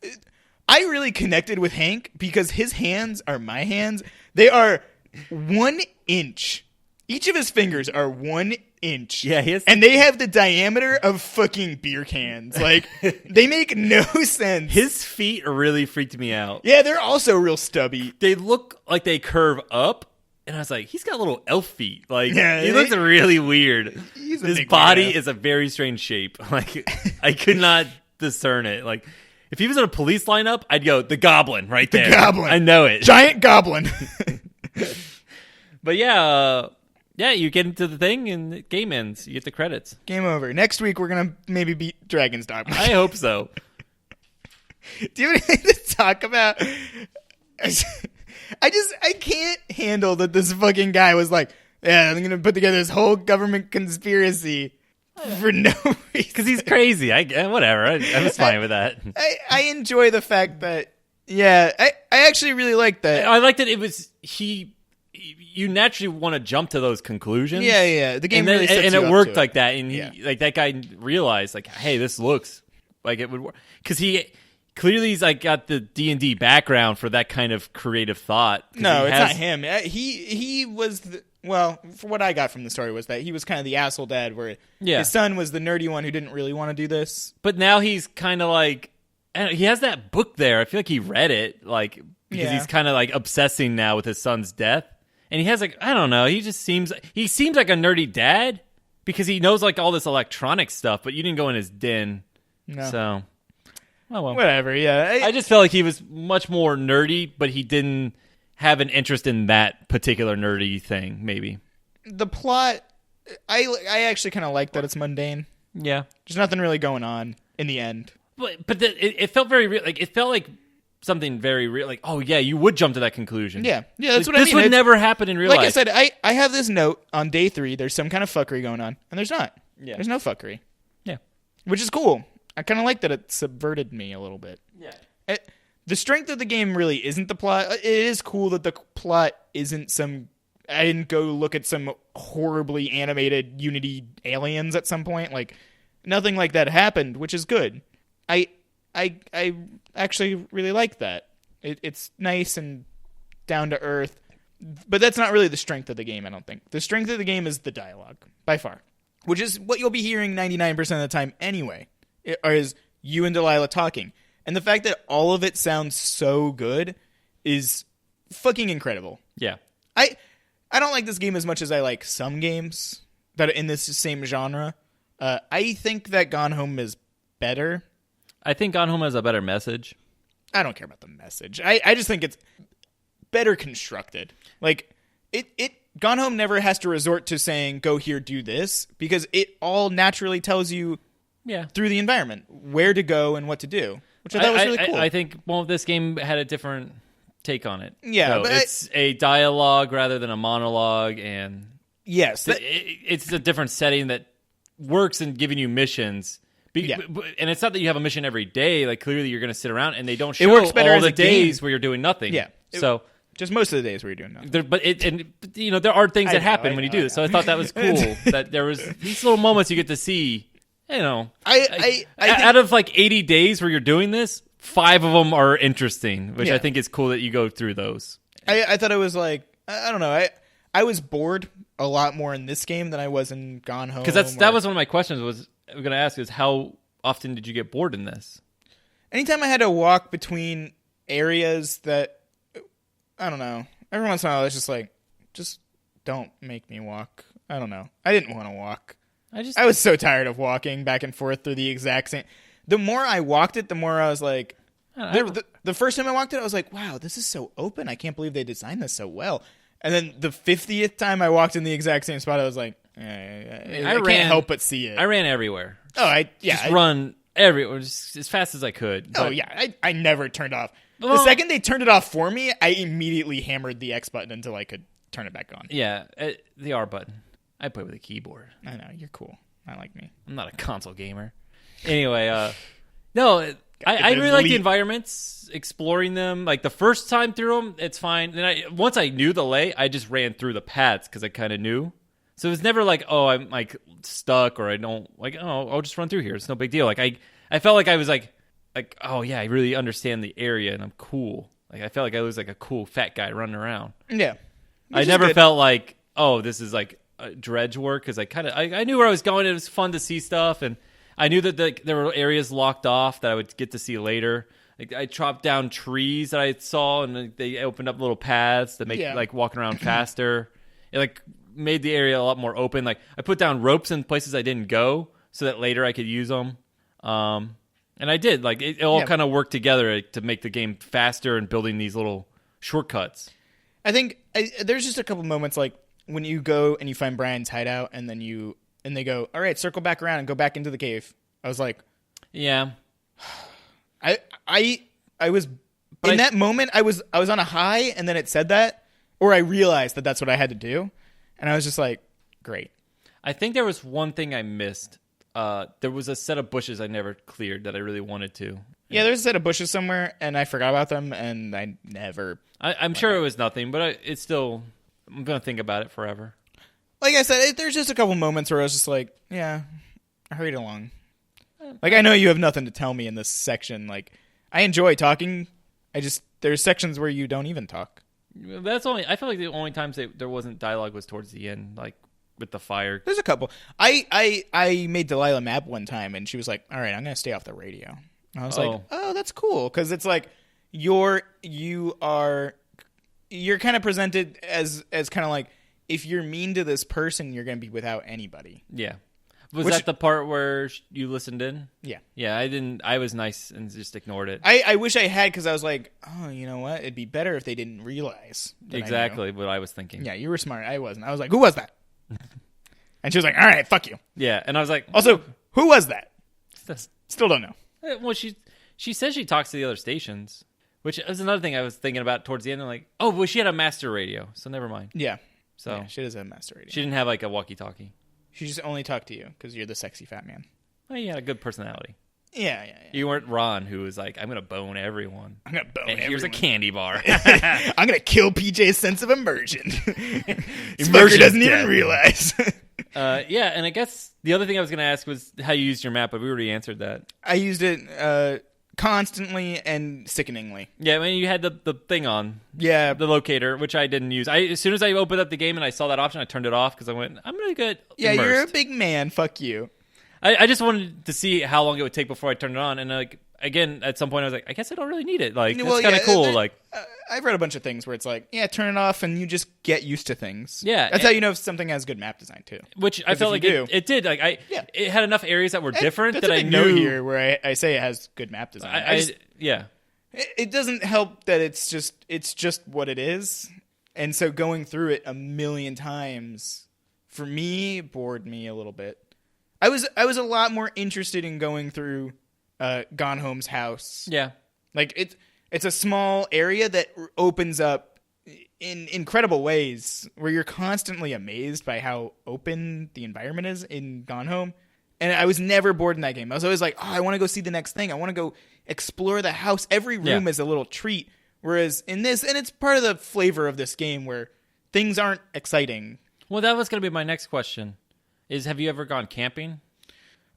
I really connected with Hank because his hands are my hands. They are 1 inch. Each of his fingers are 1 inch. Yeah, and they have the diameter of fucking beer cans. Like, they make no sense. His feet really freaked me out. Yeah, they're also real stubby. They look like they curve up. And I was like, he's got little elf feet. Like, he looks really weird. His body is a very strange shape. Like, I could not discern it. Like, if he was in a police lineup, I'd go, the goblin right there. The goblin. I know it. Giant goblin. But yeah, Yeah, you get into the thing and the game ends. You get the credits. Game over. Next week, we're going to maybe beat Dragon's Dogma. I hope so. Do you have anything to talk about? I can't handle that this fucking guy was like, yeah, I'm going to put together this whole government conspiracy for no reason. Because he's crazy. Whatever. I was fine with that. I enjoy the fact that, yeah, I actually really like that. I liked that it was, you naturally want to jump to those conclusions. Yeah. The game really sets and you it up worked to like that. And like that guy realized, like, hey, this looks like it would work. Because he's like got the D&D background for that kind of creative thought. No, it's not him. He was well, for what I got from the story was that he was kind of the asshole dad where his son was the nerdy one who didn't really want to do this. But now he's kind of like, he has that book there. I feel like he read it, like, because he's kind of like obsessing now with his son's death. And he has like, I don't know, he seems like a nerdy dad because he knows like all this electronic stuff, but you didn't go in his den. No. So, oh well. Whatever, yeah. I just felt like he was much more nerdy, but he didn't have an interest in that particular nerdy thing, maybe. The plot, I actually kind of like that it's mundane. Yeah. There's nothing really going on in the end. But it felt very real. Like, it felt like something very real. Like, oh, yeah, you would jump to that conclusion. Yeah, that's what I mean. This would never happen in real life. Like I said, I have this note on day 3. There's some kind of fuckery going on, and there's not. Yeah. There's no fuckery. Yeah. Which is cool. I kind of like that it subverted me a little bit. Yeah. The strength of the game really isn't the plot. It is cool that the plot isn't some... I didn't go look at some horribly animated Unity aliens at some point. Like, nothing like that happened, which is good. I actually really like that. It's nice and down to earth, but that's not really the strength of the game, I don't think. The strength of the game is the dialogue, by far, which is what you'll be hearing 99% of the time anyway, is you and Delilah talking. And the fact that all of it sounds so good is fucking incredible. Yeah. I don't like this game as much as I like some games that are in this same genre. I think that Gone Home is better. I think Gone Home has a better message. I don't care about the message. I just think it's better constructed. Like, Gone Home never has to resort to saying, go here, do this, because it all naturally tells you through the environment where to go and what to do, which I thought was really cool. I think, this game had a different take on it. Yeah. So it's a dialogue rather than a monologue, and yes, it's a different setting that works in giving you missions. And it's not that you have a mission every day. Like, clearly you're going to sit around, and they don't show it works better all as the a days game. where you're doing nothing. Yeah. So just most of the days where you're doing nothing. But there are things that happen when you do this. So I thought that was cool that there was these little moments you get to see. You know, I think, out of like 80 days where you're doing this, 5 of them are interesting, which I think is cool that you go through those. I thought it was like, I don't know. I was bored a lot more in this game than I was in Gone Home. Because that was one of my questions was I was going to ask is how often did you get bored in this? Anytime I had to walk between areas that, I don't know. Every once in a while, it's just like, just don't make me walk. I don't know. I didn't want to walk. I was so tired of walking back and forth through the exact same. The more I walked it, the more I was like, the first time I walked it, I was like, wow, this is so open. I can't believe they designed this so well. And then the 50th time I walked in the exact same spot, I was like, I can't help but see it. I ran everywhere. Run everywhere just as fast as I could. But, I never turned off. The second they turned it off for me, I immediately hammered the X button until I could turn it back on. Yeah, the R button. I play with a keyboard. I know, you're cool. Not like me. I'm not a console gamer. Anyway, no, I really like the environments, exploring them. Like the first time through them, it's fine. Then once I knew the lay, I just ran through the paths because I kind of knew. So it was never like, oh, I'm like stuck or I don't like, oh, I'll just run through here. It's no big deal. Like I felt like I was like, oh yeah, I really understand the area and I'm cool. Like I felt like I was like a cool fat guy running around. Yeah, I never felt like, oh, this is like dredge work because I knew where I was going. It was fun to see stuff, and I knew that there were areas locked off that I would get to see later. Like I chopped down trees that I saw, and they opened up little paths that make like walking around faster. It like made the area a lot more open. Like I put down ropes in places I didn't go so that later I could use them. And I did. Like it all kind of worked together to make the game faster and building these little shortcuts. I think there's just a couple moments like when you go and you find Brian's hideout, and then they go, all right, circle back around and go back into the cave. I was like, yeah. I was in that moment. I was on a high, and then it said that, or I realized that that's what I had to do, and I was just like, great. I think there was one thing I missed. There was a set of bushes I never cleared that I really wanted to. Yeah, there's a set of bushes somewhere, and I forgot about them, and I never. I'm sure it was nothing, but it's still. I'm gonna think about it forever. Like I said, there's just a couple moments where I was just like, yeah, hurry it along. Like, I know you have nothing to tell me in this section. Like, I enjoy talking. There's sections where you don't even talk. I feel like the only times there wasn't dialogue was towards the end, like with the fire. There's a couple. I made Delilah map one time, and she was like, all right, I'm going to stay off the radio. And I was like, oh, that's cool. Because it's like, you're kind of presented as kind of like, if you're mean to this person, you're going to be without anybody. Yeah. Was that the part where you listened in? Yeah. Yeah, I didn't. I was nice and just ignored it. I wish I had, because I was like, oh, you know what? It'd be better if they didn't realize. Exactly what I was thinking. Yeah, you were smart. I wasn't. I was like, who was that? And she was like, all right, fuck you. Yeah, and I was like... Also, who was that? Still don't know. Well, she says she talks to the other stations, which is another thing I was thinking about towards the end. I'm like, oh, well, she had a master radio, so never mind. Yeah. So yeah, she does have a master radio. She didn't have like a walkie-talkie. She just only talked to you because you're the sexy fat man. Well, you had a good personality. Yeah. You weren't Ron, who was like, I'm going to bone everyone. I'm going to bone everyone. Here's a candy bar. I'm going to kill PJ's sense of immersion. Immersion doesn't even realize. Yeah, and I guess the other thing I was going to ask was how you used your map, but we already answered that. I used it constantly and sickeningly. Yeah, I mean, you had the thing on. Yeah. The locator, which I didn't use. As soon as I opened up the game and I saw that option, I turned it off because I went, I'm going to get Yeah, immersed. you're a big man. Fuck you. I just wanted to see how long it would take before I turned it on. And like again, at some point I was like, I guess I don't really need it. Like, it's kind of cool. Like, I've read a bunch of things where it's like, yeah, turn it off and you just get used to things. Yeah. That's how you know if something has good map design too. Which I felt like it did. Like it had enough areas that were different that I knew. Note here where I say it has good map design. Yeah. It doesn't help that it's just what it is. And so going through it a million times, for me, bored me a little bit. I was a lot more interested in going through Gone Home's house. Yeah. Like, it's a small area that opens up in incredible ways where you're constantly amazed by how open the environment is in Gone Home. And I was never bored in that game. I was always like, oh, I want to go see the next thing. I want to go explore the house. Every room is a little treat. Whereas in this, and it's part of the flavor of this game where things aren't exciting. Well, that was going to be my next question. Have you ever gone camping?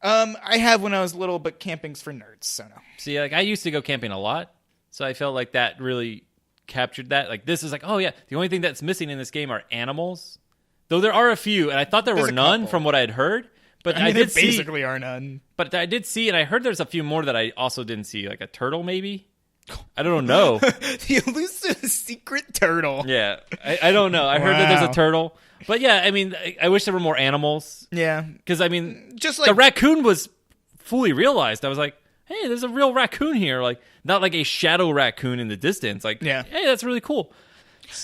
I have when I was little, but camping's for nerds, so no. See, like I used to go camping a lot, so I felt like that really captured that. Like this is like, oh yeah, the only thing that's missing in this game are animals. Though there are a few, and I thought there were none from what I had heard. But I did see basically are none. But I did see, and I heard there's a few more that I also didn't see, like a turtle maybe. I don't know. The elusive secret turtle. Yeah, I don't know. I heard that there's a turtle. But yeah, I mean, I wish there were more animals. Yeah. Because, I mean, just like the raccoon was fully realized. I was like, hey, there's a real raccoon here. Like, not like a shadow raccoon in the distance. Like, hey, that's really cool.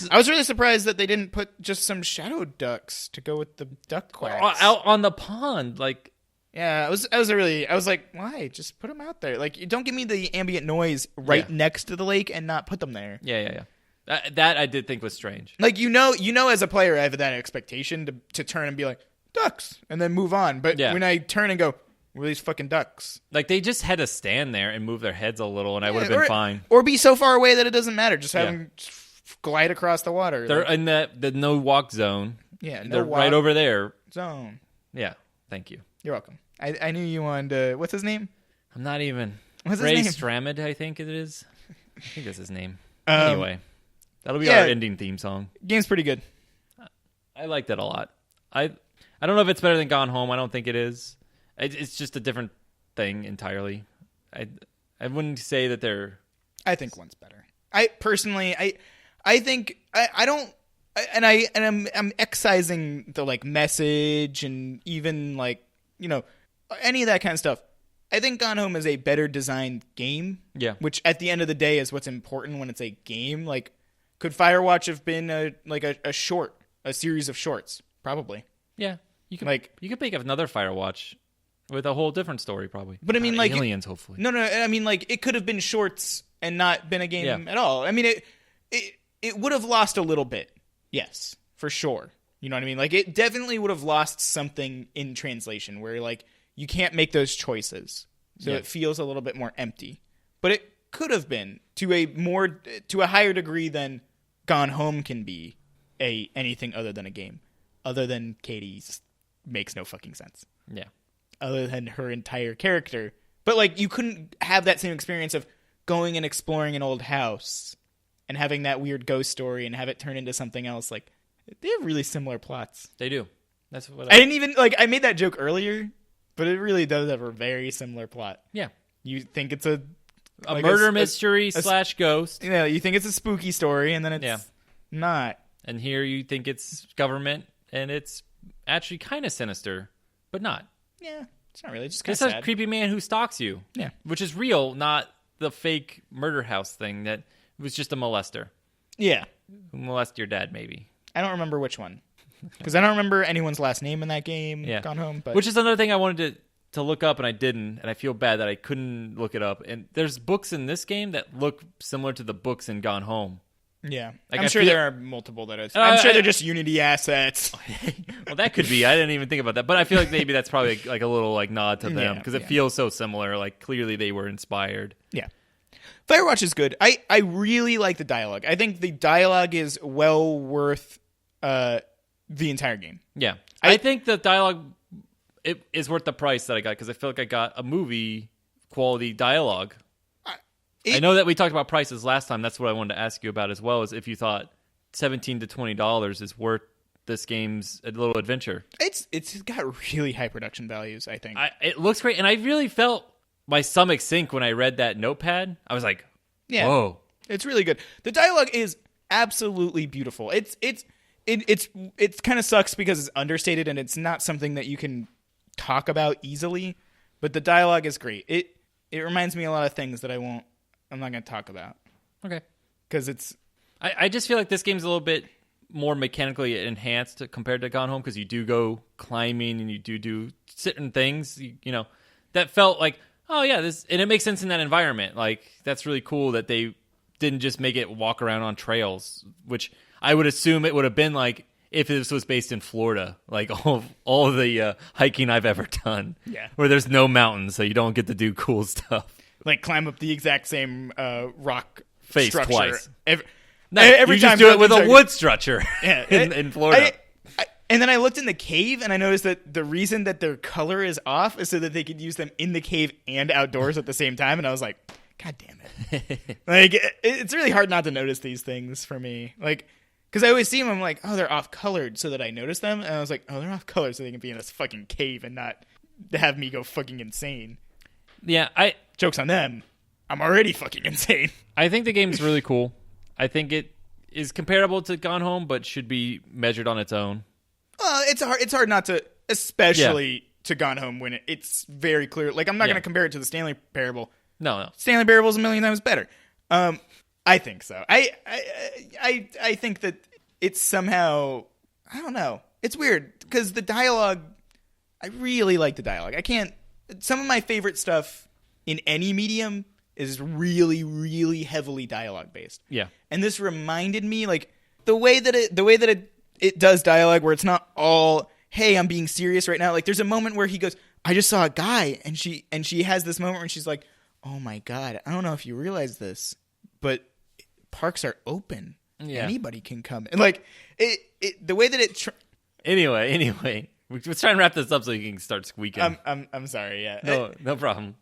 I was really surprised that they didn't put just some shadow ducks to go with the duck quacks. Out on the pond, like... Yeah, I was like, why? Just put them out there. Like, don't give me the ambient noise right next to the lake and not put them there. Yeah. That I did think was strange. Like, you know, as a player, I have that expectation to turn and be like, ducks, and then move on. But when I turn and go, where are these fucking ducks? Like, they just had to stand there and move their heads a little, and I would have been fine. Or be so far away that it doesn't matter. Just have them glide across the water. They're in the no walk zone. Yeah, they're right over there. Zone. Yeah, thank you. You're welcome. I knew you wanted to... What's his name? I'm not even... What's Ray his name? Stramid, I think it is. I think that's his name. Anyway, that'll be our ending theme song. Game's pretty good. I like that a lot. I don't know if it's better than Gone Home. I don't think it is. It's just a different thing entirely. I wouldn't say that they're... I think one's better. I personally... I think... I don't... And I'm excising the, like, message and even, like, you know, any of that kind of stuff. I think Gone Home is a better designed game. Yeah. Which at the end of the day is what's important when it's a game. Like, could Firewatch have been a short? a series of shorts, probably. Yeah, you could Like- you could make another Firewatch with a whole different story, probably. But I mean, like aliens, hopefully. No, I mean, like it could have been shorts and not been a game at all. I mean, it would have lost a little bit, yes, for sure. You know what I mean? Like it definitely would have lost something in translation where like you can't make those choices, so it feels a little bit more empty. But it could have been to a higher degree than Gone Home can be anything other than a game, other than Katie's makes no fucking sense. Yeah. Other than her entire character. But, like, you couldn't have that same experience of going and exploring an old house and having that weird ghost story and have it turn into something else. Like, they have really similar plots. They do. That's what I didn't even, like, I made that joke earlier, but it really does have a very similar plot. Yeah. You think it's a murder mystery / ghost. You know, you think it's a spooky story, and then it's not. And here you think it's government, and it's actually kind of sinister, but not. Yeah, it's not really. It's just kind It's of a sad. creepy man who stalks you. Yeah. Which is real, not the fake murder house thing that was just a molester. Yeah. Who molested your dad, maybe. I don't remember which one. Because I don't remember anyone's last name in that game, Gone Home. But Which is another thing I wanted to look up, and I didn't, and I feel bad that I couldn't look it up. And there's books in this game that look similar to the books in Gone Home. yeah. Like, I'm I sure feel- there are multiple that is. I'm sure they're just Unity assets. Well, that could be. I didn't even think about that. But I feel like maybe that's probably like a little like nod to them because it feels so similar. Like clearly they were inspired. Yeah. Firewatch is good. I really like the dialogue. I think the dialogue is well worth the entire game. Yeah. I think the dialogue it is worth the price that I got because I feel like I got a movie quality dialogue. I know that we talked about prices last time. That's what I wanted to ask you about as well, is if you thought $17 to $20 is worth this game's little adventure. It's got really high production values, I think. It looks great, and I really felt my stomach sink when I read that notepad. I was like, whoa. It's really good. The dialogue is absolutely beautiful. It's kind of sucks because it's understated and it's not something that you can talk about easily, but the dialogue is great. It reminds me a lot of things that I'm not going to talk about. Okay. Because it's... I just feel like this game's a little bit more mechanically enhanced compared to Gone Home because you do go climbing and you do certain things, you know, that felt like, oh yeah, this, and it makes sense in that environment. Like, that's really cool that they didn't just make it walk around on trails, which I would assume it would have been like if this was based in Florida, like all of the hiking I've ever done, where there's no mountains, so you don't get to do cool stuff. Like climb up the exact same rock face structure. twice. Every you time just do it with a wood structure in Florida. And then I looked in the cave and I noticed that the reason that their color is off is so that they could use them in the cave and outdoors at the same time. And I was like, God damn it. Like, it's really hard not to notice these things for me. Like, because I always see them, I'm like, oh, they're off colored so that I notice them. And I was like, oh, they're off colored so they can be in this fucking cave and not have me go fucking insane. Yeah, Joke's on them. I'm already fucking insane. I think the game's really cool. I think it is comparable to Gone Home, but should be measured on its own. It's hard not to, especially to Gone Home when it's very clear. Like, I'm not going to compare it to the Stanley Parable. No. Stanley Parable is a million times better. I think so. I think that it's somehow, I don't know. It's weird because the dialogue, I really like the dialogue. Some of my favorite stuff in any medium is really, really heavily dialogue based. Yeah. And this reminded me, like, the way that it does dialogue where it's not all, hey, I'm being serious right now. Like, there's a moment where he goes, I just saw a guy, and she has this moment where she's like, oh my God, I don't know if you realize this, but parks are open. Yeah. Anybody can come. And like the way that it Anyway, let's try and wrap this up so you can start squeaking. I'm sorry, yeah. No problem.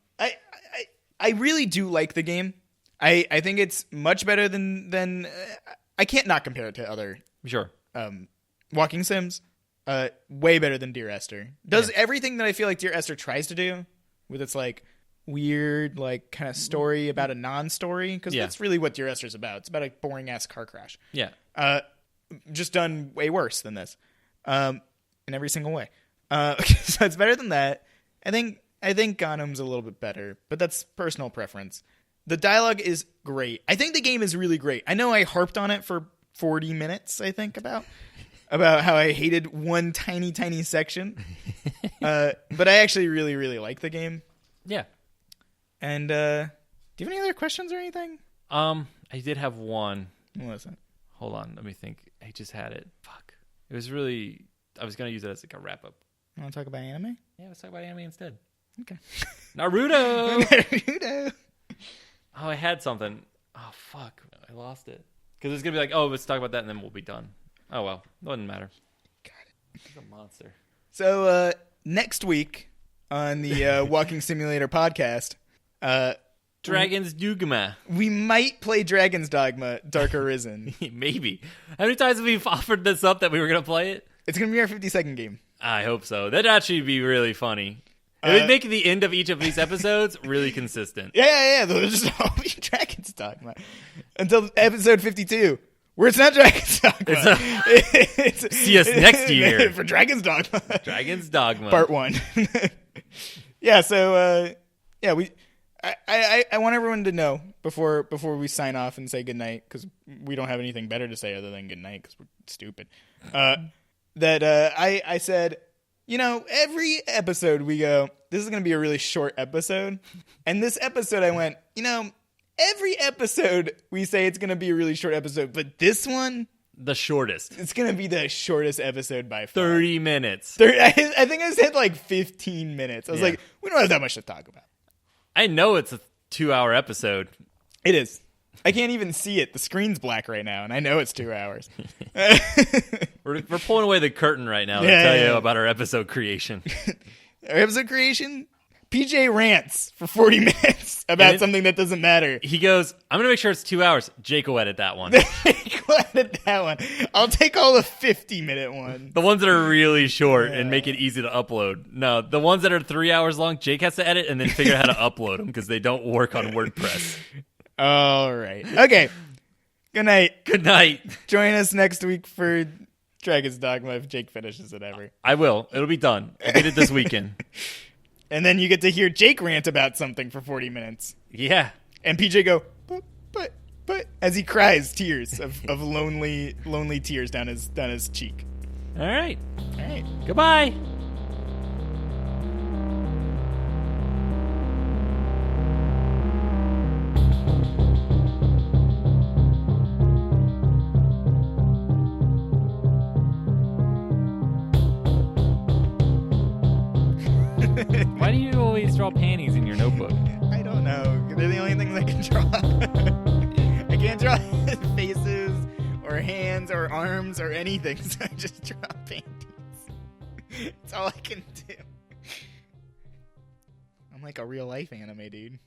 I really do like the game. I think it's much better than I can't not compare it to other walking sims. Way better than Dear Esther. Does everything that I feel like Dear Esther tries to do with its like weird like kind of story about a non-story, because that's really what Dear Esther's about. It's about a boring ass car crash. Yeah. Just done way worse than this. In every single way. So it's better than that. I think Gone Home's a little bit better, but that's personal preference. The dialogue is great. I think the game is really great. I know I harped on it for 40 minutes, I think, about. about how I hated one tiny, tiny section. But I actually really, really like the game. Yeah. And do you have any other questions or anything? I did have one. What was it? Hold on, let me think. I just had it. Fuck. It was really... I was going to use it as like a wrap-up. You want to talk about anime? Yeah, let's talk about anime instead. Okay. Naruto! Naruto! Oh, I had something. Oh, fuck. I lost it. Because it's going to be like, oh, let's talk about that and then we'll be done. Oh, well. Doesn't matter. Got it. He's a monster. So, next week on the Walking Simulator podcast... Dragon's Dogma. We might play Dragon's Dogma Dark Arisen. Maybe. How many times have we offered this up that we were going to play it? It's going to be our 52nd game. I hope so. That'd actually be really funny. It would make the end of each of these episodes really consistent. Yeah. They'll just all be Dragon's Dogma. Until episode 52, where it's not Dragon's Dogma. See us next year. For Dragon's Dogma. Dragon's Dogma. Part 1. Yeah, so, I want everyone to know before we sign off and say goodnight, because we don't have anything better to say other than goodnight because we're stupid, that I said, every episode we go, this is going to be a really short episode. And this episode I went, every episode we say it's going to be a really short episode, but this one... The shortest. It's going to be the shortest episode by far. 30 minutes. I think I said like 15 minutes. I was like, we don't have that much to talk about. I know it's a 2-hour episode. It is. I can't even see it. The screen's black right now, and I know it's 2 hours. We're pulling away the curtain right now to tell you about our episode creation. Our episode creation? PJ rants for 40 minutes about something that doesn't matter. He goes, I'm going to make sure it's 2 hours. Jake will edit that one. Jake will edit that one. I'll take all the 50-minute ones. The ones that are really short and make it easy to upload. No, the ones that are 3 hours long, Jake has to edit and then figure out how to upload them because they don't work on WordPress. All right. Okay. Good night. Good night. Join us next week for Dragon's Dogma if Jake finishes it ever. I will. It'll be done. I'll get it this weekend. And then you get to hear Jake rant about something for 40 minutes. Yeah. And PJ go, but, as he cries tears of lonely tears down his cheek. All right. Goodbye. Why do you always draw panties in your notebook? I don't know. They're the only things I can draw. I can't draw faces or hands or arms or anything, so I just draw panties. That's all I can do. I'm like a real life anime dude.